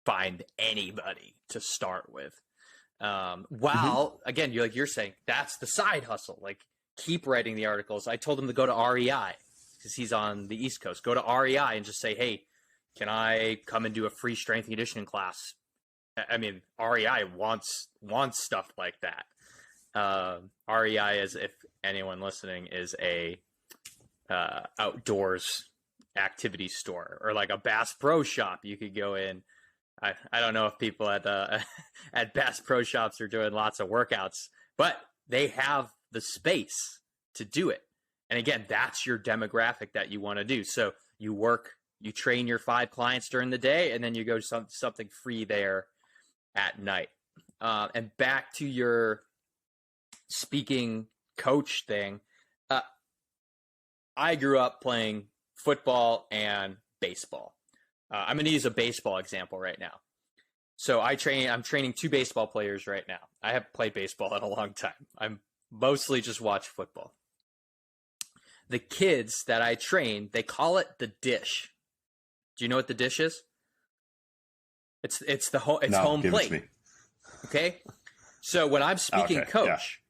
find anybody to start with. Again, you're saying that's the side hustle. Like, keep writing the articles. I told him to go to REI because he's on the East Coast. Go to REI and just say, hey, can I come and do a free strength and conditioning class? I mean, REI wants stuff like that. REI, is, if anyone listening, is a outdoors activity store, or like a Bass Pro Shop. You could go in. I don't know if people at Bass Pro Shops are doing lots of workouts, but they have the space to do it. And again, that's your demographic that you want to do. So you train your 5 clients during the day, and then you go to something free there at night. And back to your speaking coach thing. I grew up playing football and baseball. I'm going to use a baseball example right now. So I'm training 2 baseball players right now. I haven't played baseball in a long time. I'm mostly just watch football. the kids that I train, they call it the dish. Do you know what the dish is? It's home plate. Okay. So when I'm speaking coach,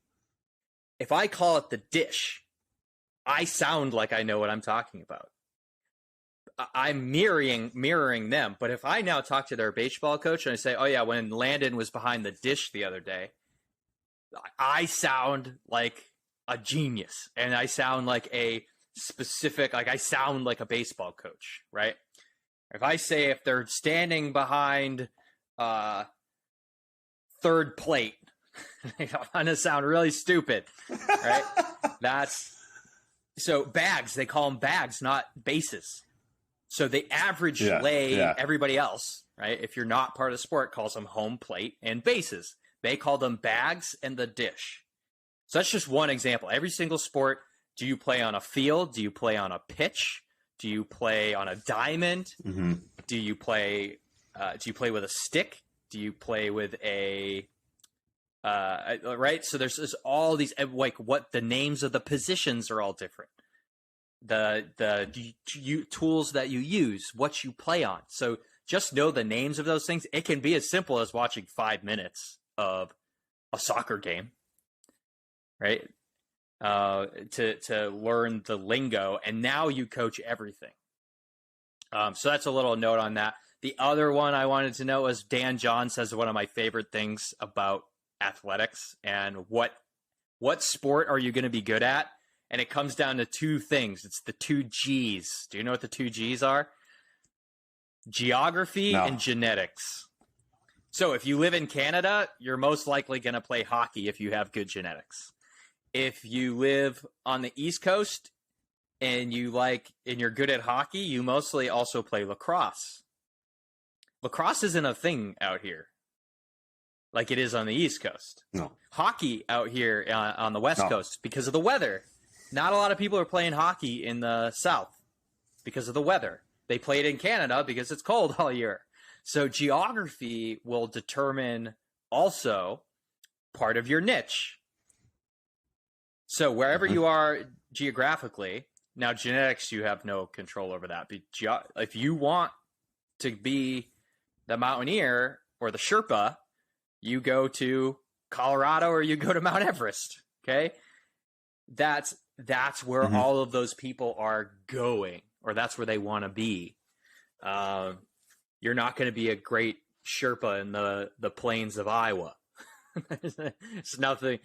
if I call it the dish, I sound like I know what I'm talking about. I'm mirroring them. But if I now talk to their baseball coach and I say, oh yeah, when Landon was behind the dish the other day, I sound like a genius, and I sound like a specific, like I sound like a baseball coach, right? If I say if they're standing behind third plate, I'm gonna sound really stupid, right? So bags, they call them bags, not bases. So the average everybody else, right? If you're not part of the sport, calls them home plate and bases. They call them bags and the dish. So that's just one example. Every single sport, do you play on a field? Do you play on a pitch? Do you play on a diamond? Mm-hmm. Do you play with a stick? Do you play with a right? So there's all these, like, what the names of the positions are all different. The tools that you use, what you play on. So just know the names of those things. It can be as simple as watching 5 minutes of a soccer game, right? To learn the lingo, and now you coach everything. So that's a little note on that. The other one I wanted to know was Dan John says one of my favorite things about athletics and what sport are you going to be good at? And it comes down to two things. It's the 2 G's. Do you know what the 2 G's are? Geography and genetics. So if you live in Canada, you're most likely going to play hockey if you have good genetics. If you live on the East Coast and you're good at hockey, you mostly also play lacrosse. Lacrosse isn't a thing out here like it is on the East Coast. No. Hockey out here on the West Coast, because of the weather. Not a lot of people are playing hockey in the South because of the weather. They play it in Canada because it's cold all year. So geography will determine also part of your niche. So wherever you are geographically, now genetics, you have no control over that. If you want to be the mountaineer or the Sherpa, you go to Colorado or you go to Mount Everest. Okay. That's where all of those people are going, or that's where they want to be. You're not going to be a great Sherpa in the plains of Iowa. It's nothing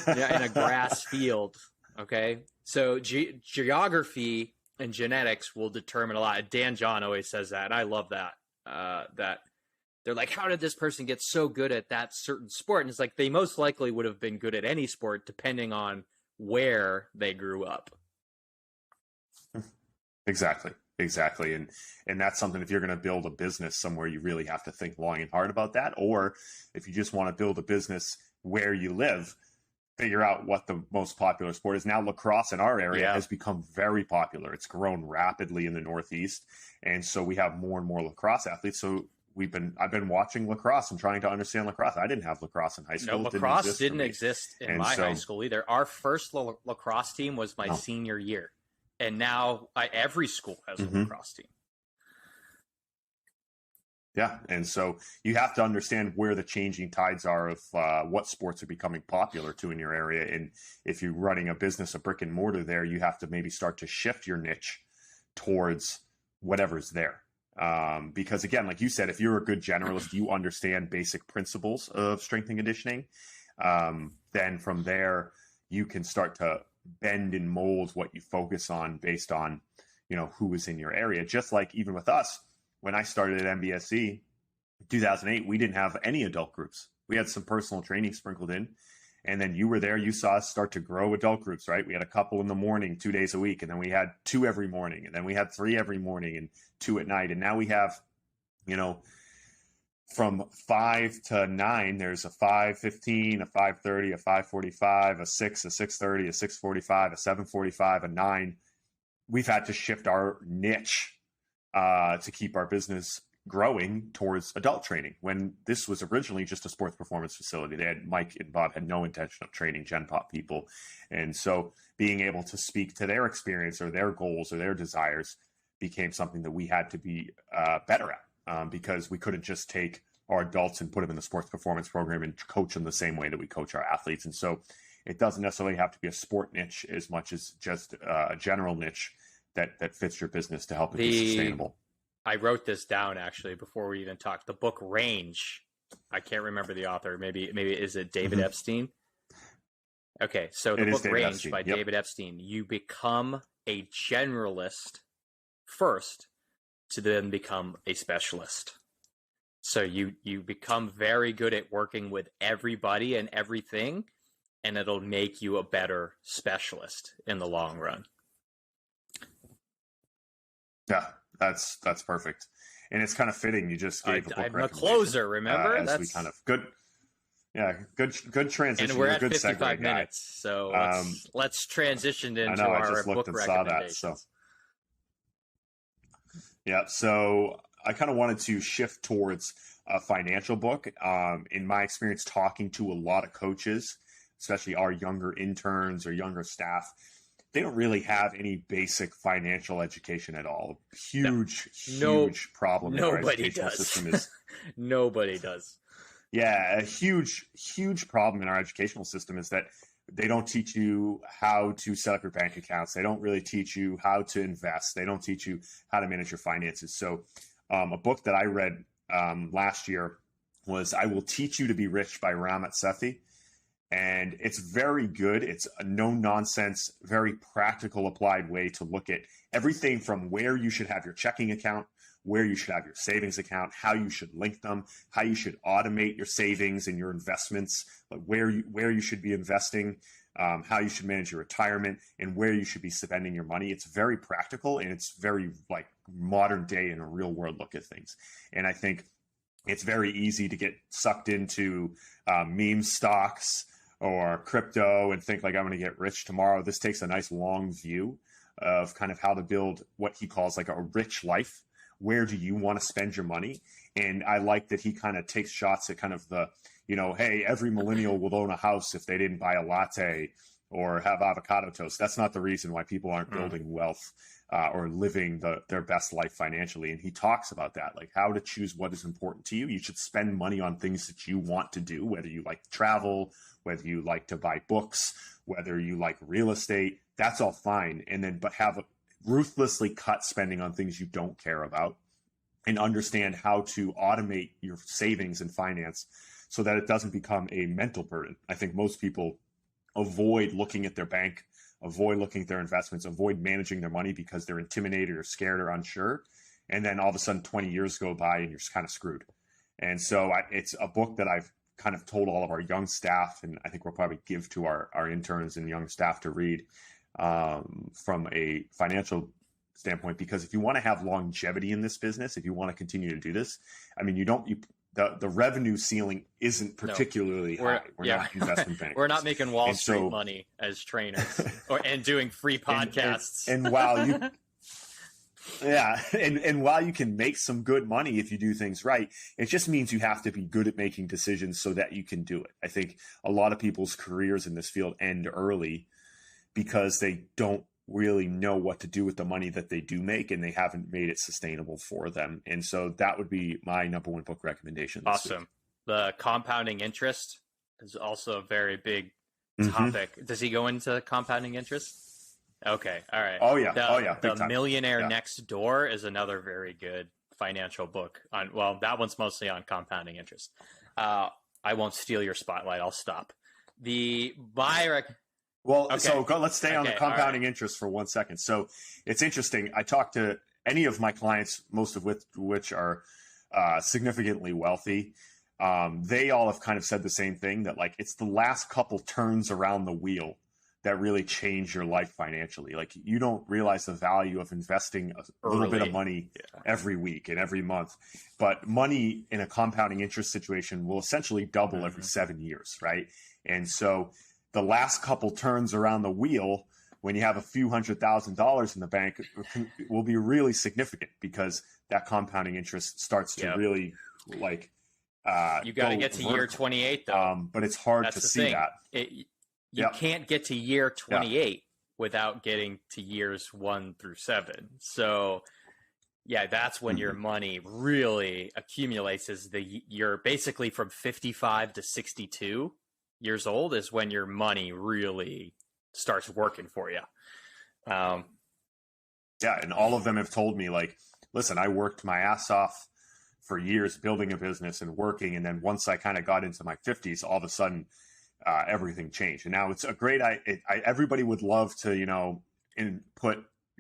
in a grass field. Okay. So geography and genetics will determine a lot. Dan John always says that. And I love that, that they're like, how did this person get so good at that certain sport? And it's like, they most likely would have been good at any sport depending on where they grew up. Exactly. And that's something, if you're going to build a business somewhere, you really have to think long and hard about that. Or if you just want to build a business where you live, figure out what the most popular sport is. Now lacrosse in our area has become very popular. It's grown rapidly in the Northeast. And so we have more and more lacrosse athletes. So I've been watching lacrosse and trying to understand lacrosse. I didn't have lacrosse in high school. No, lacrosse didn't exist in my high school either. Our first lacrosse team was my senior year. And now every school has a lacrosse team. Yeah. And so you have to understand where the changing tides are of what sports are becoming popular too in your area. And if you're running a business, a brick and mortar there, you have to maybe start to shift your niche towards whatever's there. Because again, like you said, if you're a good generalist, you understand basic principles of strength and conditioning. Then from there, you can start to bend and mold what you focus on based on, who is in your area. Just like even with us, when I started at MBSC in 2008, we didn't have any adult groups. We had some personal training sprinkled in. And then you were there, you saw us start to grow adult groups, right? We had a couple in the morning, 2 days a week. And then we had 2 every morning. And then we had 3 every morning and 2 at night. And now we have, from 5 to 9, there's a 5:15, a 5:30, a 5:45, a 6, a 6:30, a 6:45, a 7:45, a 9. We've had to shift our niche to keep our business growing towards adult training when this was originally just a sports performance facility. Mike and Bob had no intention of training Gen Pop people. And so being able to speak to their experience or their goals or their desires became something that we had to be better at, because we couldn't just take our adults and put them in the sports performance program and coach them the same way that we coach our athletes. And so it doesn't necessarily have to be a sport niche as much as just a general niche that fits your business to help it be sustainable. I wrote this down actually before we even talked. The book Range. I can't remember the author. Maybe is it David Epstein? Okay, so the book Range Epstein. By David Epstein. You become a generalist first to then become a specialist. So you become very good at working with everybody and everything, and it'll make you a better specialist in the long run. Yeah, that's perfect. And it's kind of fitting. You just gave a book I'm a closer, remember? As we kind of good transition. And we're at good 55 segue, minutes, so let's transition into I our just looked book and recommendations. saw that. So yeah, so I kind of wanted to shift towards a financial book. In my experience, talking to a lot of coaches, especially our younger interns or younger staff, they don't really have any basic financial education at all. Huge problem in our educational system is nobody does. Yeah, a huge problem in our educational system is that they don't teach you how to set up your bank accounts. They don't really teach you how to invest. They don't teach you how to manage your finances. So a book that I read last year was I Will Teach You to Be Rich by Ramit Sethi. And it's very good. It's a no-nonsense, very practical, applied way to look at everything from where you should have your checking account, where you should have your savings account, how you should link them, how you should automate your savings and your investments, like where you should be investing, how you should manage your retirement, and where you should be spending your money. It's very practical, and it's very like modern day and a real world look at things. And I think it's very easy to get sucked into meme stocks or crypto and think like I'm going to get rich tomorrow. This takes a nice long view of kind of how to build what he calls like a rich life. Where do you want to spend your money? And I like that he kind of takes shots at kind of the, hey, every millennial will own a house if they didn't buy a latte or have avocado toast. That's not the reason why people aren't building wealth or living their best life financially. And he talks about that, like how to choose what is important to you. You should spend money on things that you want to do, whether you like travel, whether you like to buy books, whether you like real estate, that's all fine. But ruthlessly cut spending on things you don't care about and understand how to automate your savings and finance so that it doesn't become a mental burden. I think most people avoid looking at their bank, avoid looking at their investments, avoid managing their money because they're intimidated or scared or unsure. And then all of a sudden 20 years go by and you're kind of screwed. And so it's a book that I've kind of told all of our young staff, and I think we'll probably give to our interns and young staff to read from a financial standpoint, because if you want to have longevity in this business, if you want to continue to do this, I mean, the revenue ceiling isn't particularly high. We're not investment bankers. We're not making Wall Street money as trainers and doing free podcasts. And while you and while you can make some good money if you do things right, it just means you have to be good at making decisions so that you can do it. I think a lot of people's careers in this field end early because they don't really know what to do with the money that they do make, and they haven't made it sustainable for them. And so that would be my number one book recommendation. Awesome. The compounding interest is also a very big topic. Does he go into compounding interest? Okay. All right. Oh yeah. The Millionaire Next Door is another very good financial book that one's mostly on compounding interest. I won't steal your spotlight. I'll stop. So let's stay on the compounding interest for 1 second. So it's interesting. I talk to any of my clients, most of which are significantly wealthy. They all have kind of said the same thing, that like it's the last couple turns around the wheel that really change your life financially. Like you don't realize the value of investing a little bit of money every week and every month, but money in a compounding interest situation will essentially double every 7 years. Right. And so the last couple turns around the wheel when you have a few $100,000 in the bank, it will be really significant because that compounding interest starts to really like, you got to get to year 28 though. But it's hard to see that. You can't get to year 28 without getting to years 1 through 7. So yeah, that's when your money really accumulates. You're basically from 55 to 62 years old is when your money really starts working for you. And all of them have told me, like, listen, I worked my ass off for years building a business and working, and then once I kind of got into my 50s, all of a sudden everything changed. And now it's a great everybody would love to, you know,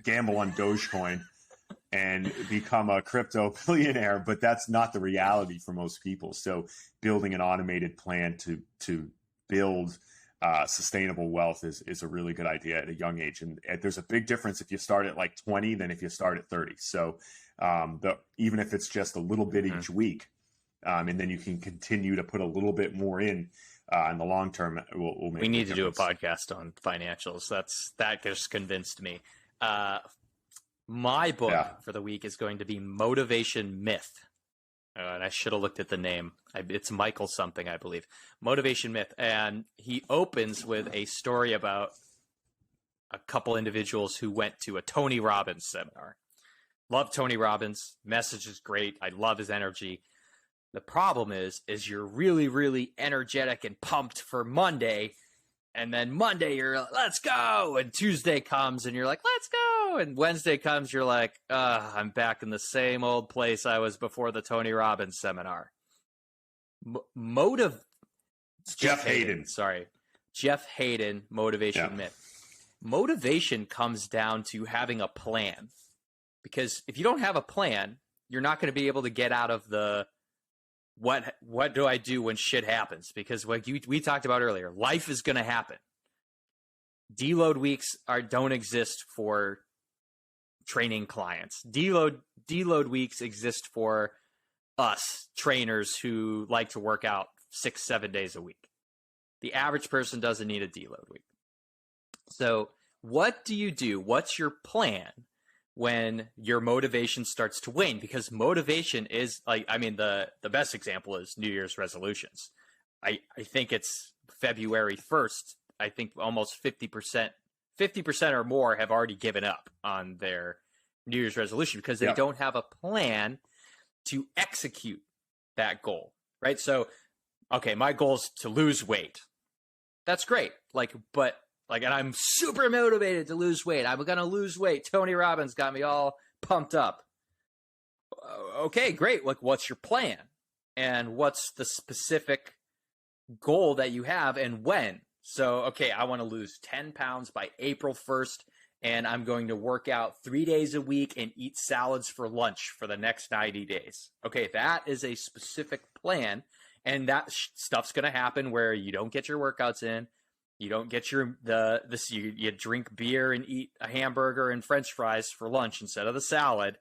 gamble on Dogecoin and become a crypto billionaire, but that's not the reality for most people. So building an automated plan to build sustainable wealth is a really good idea at a young age. And there's a big difference if you start at like 20 than if you start at 30. So even if it's just a little bit each week, and then you can continue to put a little bit more in the long term, will make. We need to do a podcast on financials. That just convinced me. My book for the week is going to be Motivation Myth. And I should have looked at the name. It's Michael something, I believe. Motivation Myth. And he opens with a story about a couple individuals who went to a Tony Robbins seminar. Love Tony Robbins. Message is great. I love his energy. The problem is you're really, really energetic and pumped for Monday. And then Monday, you're like, let's go. And Tuesday comes and you're like, let's go. And Wednesday comes, you're like, I'm back in the same old place I was before the Tony Robbins seminar. Jeff Hayden. Sorry. Jeff Hayden, Motivation Myth. Motivation comes down to having a plan. Because if you don't have a plan, you're not going to be able to get out of the what do I do when shit happens? Because like we talked about earlier, life is going to happen. Deload weeks don't exist for training clients. Deload weeks exist for us trainers who like to work out 6-7 days a week. The average person doesn't need a deload week. So what do you do? What's your plan when your motivation starts to wane? Because motivation is like, I mean, the best example is New Year's resolutions. I think it's February 1st. I think almost 50% or more have already given up on their New Year's resolution because they don't have a plan to execute that goal, right? So, okay, my goal is to lose weight. That's great. And I'm super motivated to lose weight. I'm going to lose weight. Tony Robbins got me all pumped up. Okay, great. Like, what's your plan? And what's the specific goal that you have and when? So, okay, I want to lose 10 pounds by April 1st, and I'm going to work out 3 days a week and eat salads for lunch for the next 90 days. Okay, that is a specific plan, and that stuff's going to happen where you don't get your workouts in. You don't get you drink beer and eat a hamburger and French fries for lunch instead of the salad.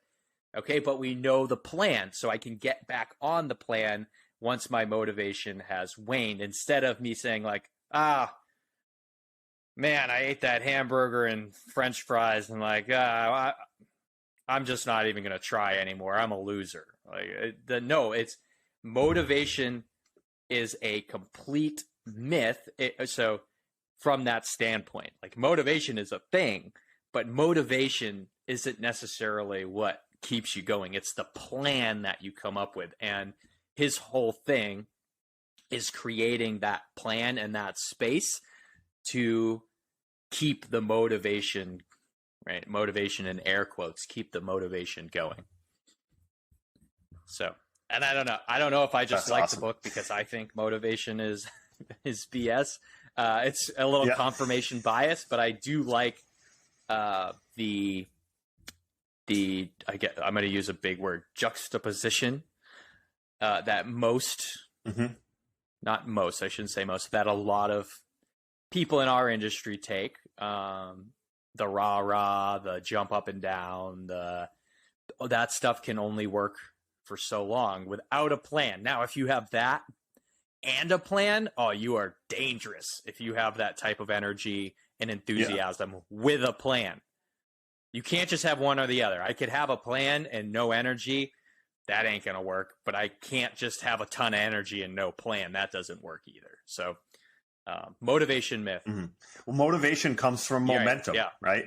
Okay, but we know the plan, so I can get back on the plan once my motivation has waned, instead of me saying like, man, I ate that hamburger and French fries and like, I'm just not even going to try anymore. I'm a loser. It's motivation is a complete myth. So from that standpoint, like motivation is a thing, but motivation isn't necessarily what keeps you going. It's the plan that you come up with. And his whole thing is creating that plan and that space to keep the motivation, right? Motivation in air quotes, keep the motivation going. So, and I don't know if I just like the book because I think motivation is BS. It's a little confirmation bias, but I do like I'm going to use a big word, juxtaposition, that not most, I shouldn't say most, that a lot of people in our industry take, the rah-rah, the jump up and down, that stuff can only work for so long without a plan. Now, if you have that and a plan, you are dangerous if you have that type of energy and enthusiasm with a plan. You can't just have one or the other. I could have a plan and no energy. That ain't going to work. But I can't just have a ton of energy and no plan. That doesn't work either. So motivation myth. Mm-hmm. Well, motivation comes from momentum, right?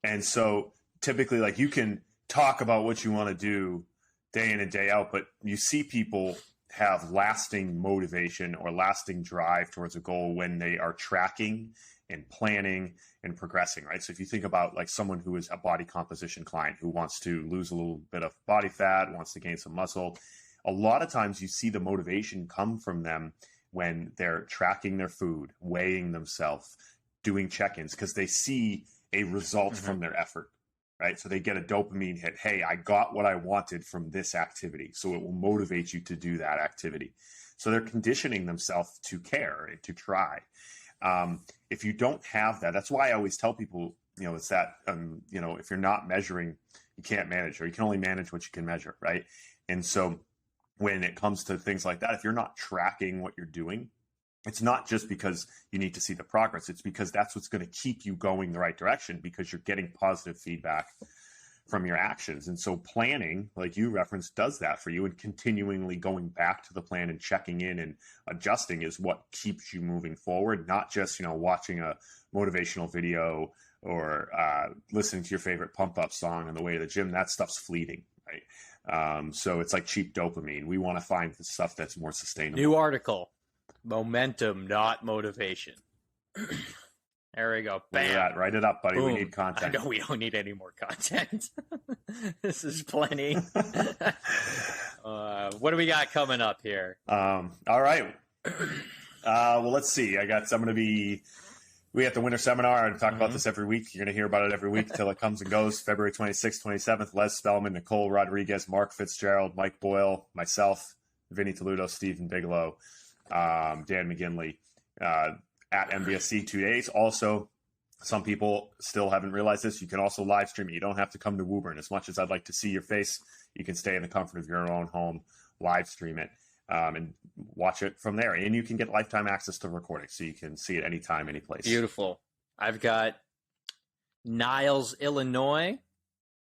And so typically, like, you can talk about what you want to do day in and day out, but you see people have lasting motivation or lasting drive towards a goal when they are tracking and planning and progressing, right? So if you think about like someone who is a body composition client who wants to lose a little bit of body fat, wants to gain some muscle, a lot of times you see the motivation come from them when they're tracking their food, weighing themselves, doing check-ins, because they see a result from their effort, right? So they get a dopamine hit. Hey, I got what I wanted from this activity. So it will motivate you to do that activity. So they're conditioning themselves to care and to try. If you don't have that, that's why I always tell people, it's that, if you're not measuring, you can't manage, or you can only manage what you can measure, right? And so when it comes to things like that, if you're not tracking what you're doing, it's not just because you need to see the progress. It's because that's what's going to keep you going the right direction, because you're getting positive feedback from your actions. And so planning, like you referenced, does that for you, and continually going back to the plan and checking in and adjusting is what keeps you moving forward, not just, watching a motivational video or listening to your favorite pump up song on the way to the gym. That stuff's fleeting, right? So it's like cheap dopamine. We want to find the stuff that's more sustainable. New article, momentum, not motivation. There we go. Bam. Write it up, buddy. Boom. We need content. I know we don't need any more content. This is plenty. What do we got coming up here? All right. Well, let's see. We have the winter seminar. I talk about this every week. You're going to hear about it every week until it comes and goes. February 26th, 27th, Les Spellman, Nicole Rodriguez, Mark Fitzgerald, Mike Boyle, myself, Vinny Toludo, Stephen Bigelow, Dan McGinley, at MBSC 2 days. Also, some people still haven't realized this. You can also live stream it. You don't have to come to Woburn. As much as I'd like to see your face, you can stay in the comfort of your own home, live stream it, and watch it from there. And you can get lifetime access to recording, so you can see it anytime, any place. Beautiful. I've got Niles, Illinois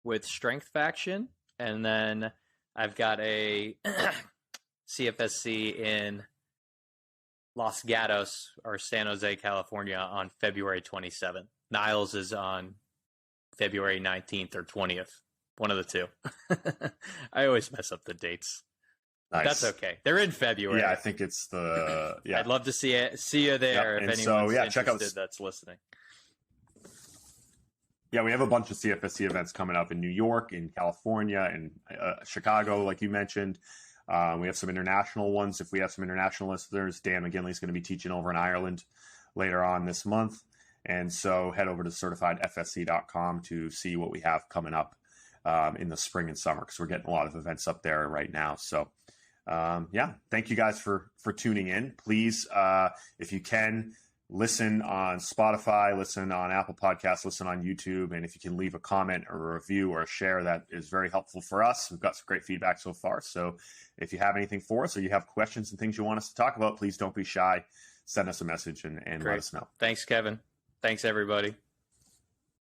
with Strength Faction. And then I've got a CFSC in Los Gatos or San Jose, California on February 27th. Niles is on February 19th or 20th. One of the two. I always mess up the dates. Nice. That's okay. They're in February. Yeah, I think it's I'd love to see you there if anyone's interested that's listening. Yeah, we have a bunch of CFSC events coming up in New York, in California, and Chicago, like you mentioned. We have some international ones. If we have some international listeners, Dan McGinley is going to be teaching over in Ireland later on this month. And so head over to certifiedfsc.com to see what we have coming up in the spring and summer, because we're getting a lot of events up there right now. So, thank you guys for tuning in. Please, if you can, listen on Spotify, listen on Apple Podcasts, listen on YouTube. And if you can leave a comment or a review or a share, that is very helpful for us. We've got some great feedback so far. So if you have anything for us or you have questions and things you want us to talk about, please don't be shy. Send us a message and let us know. Thanks, Kevin. Thanks, everybody.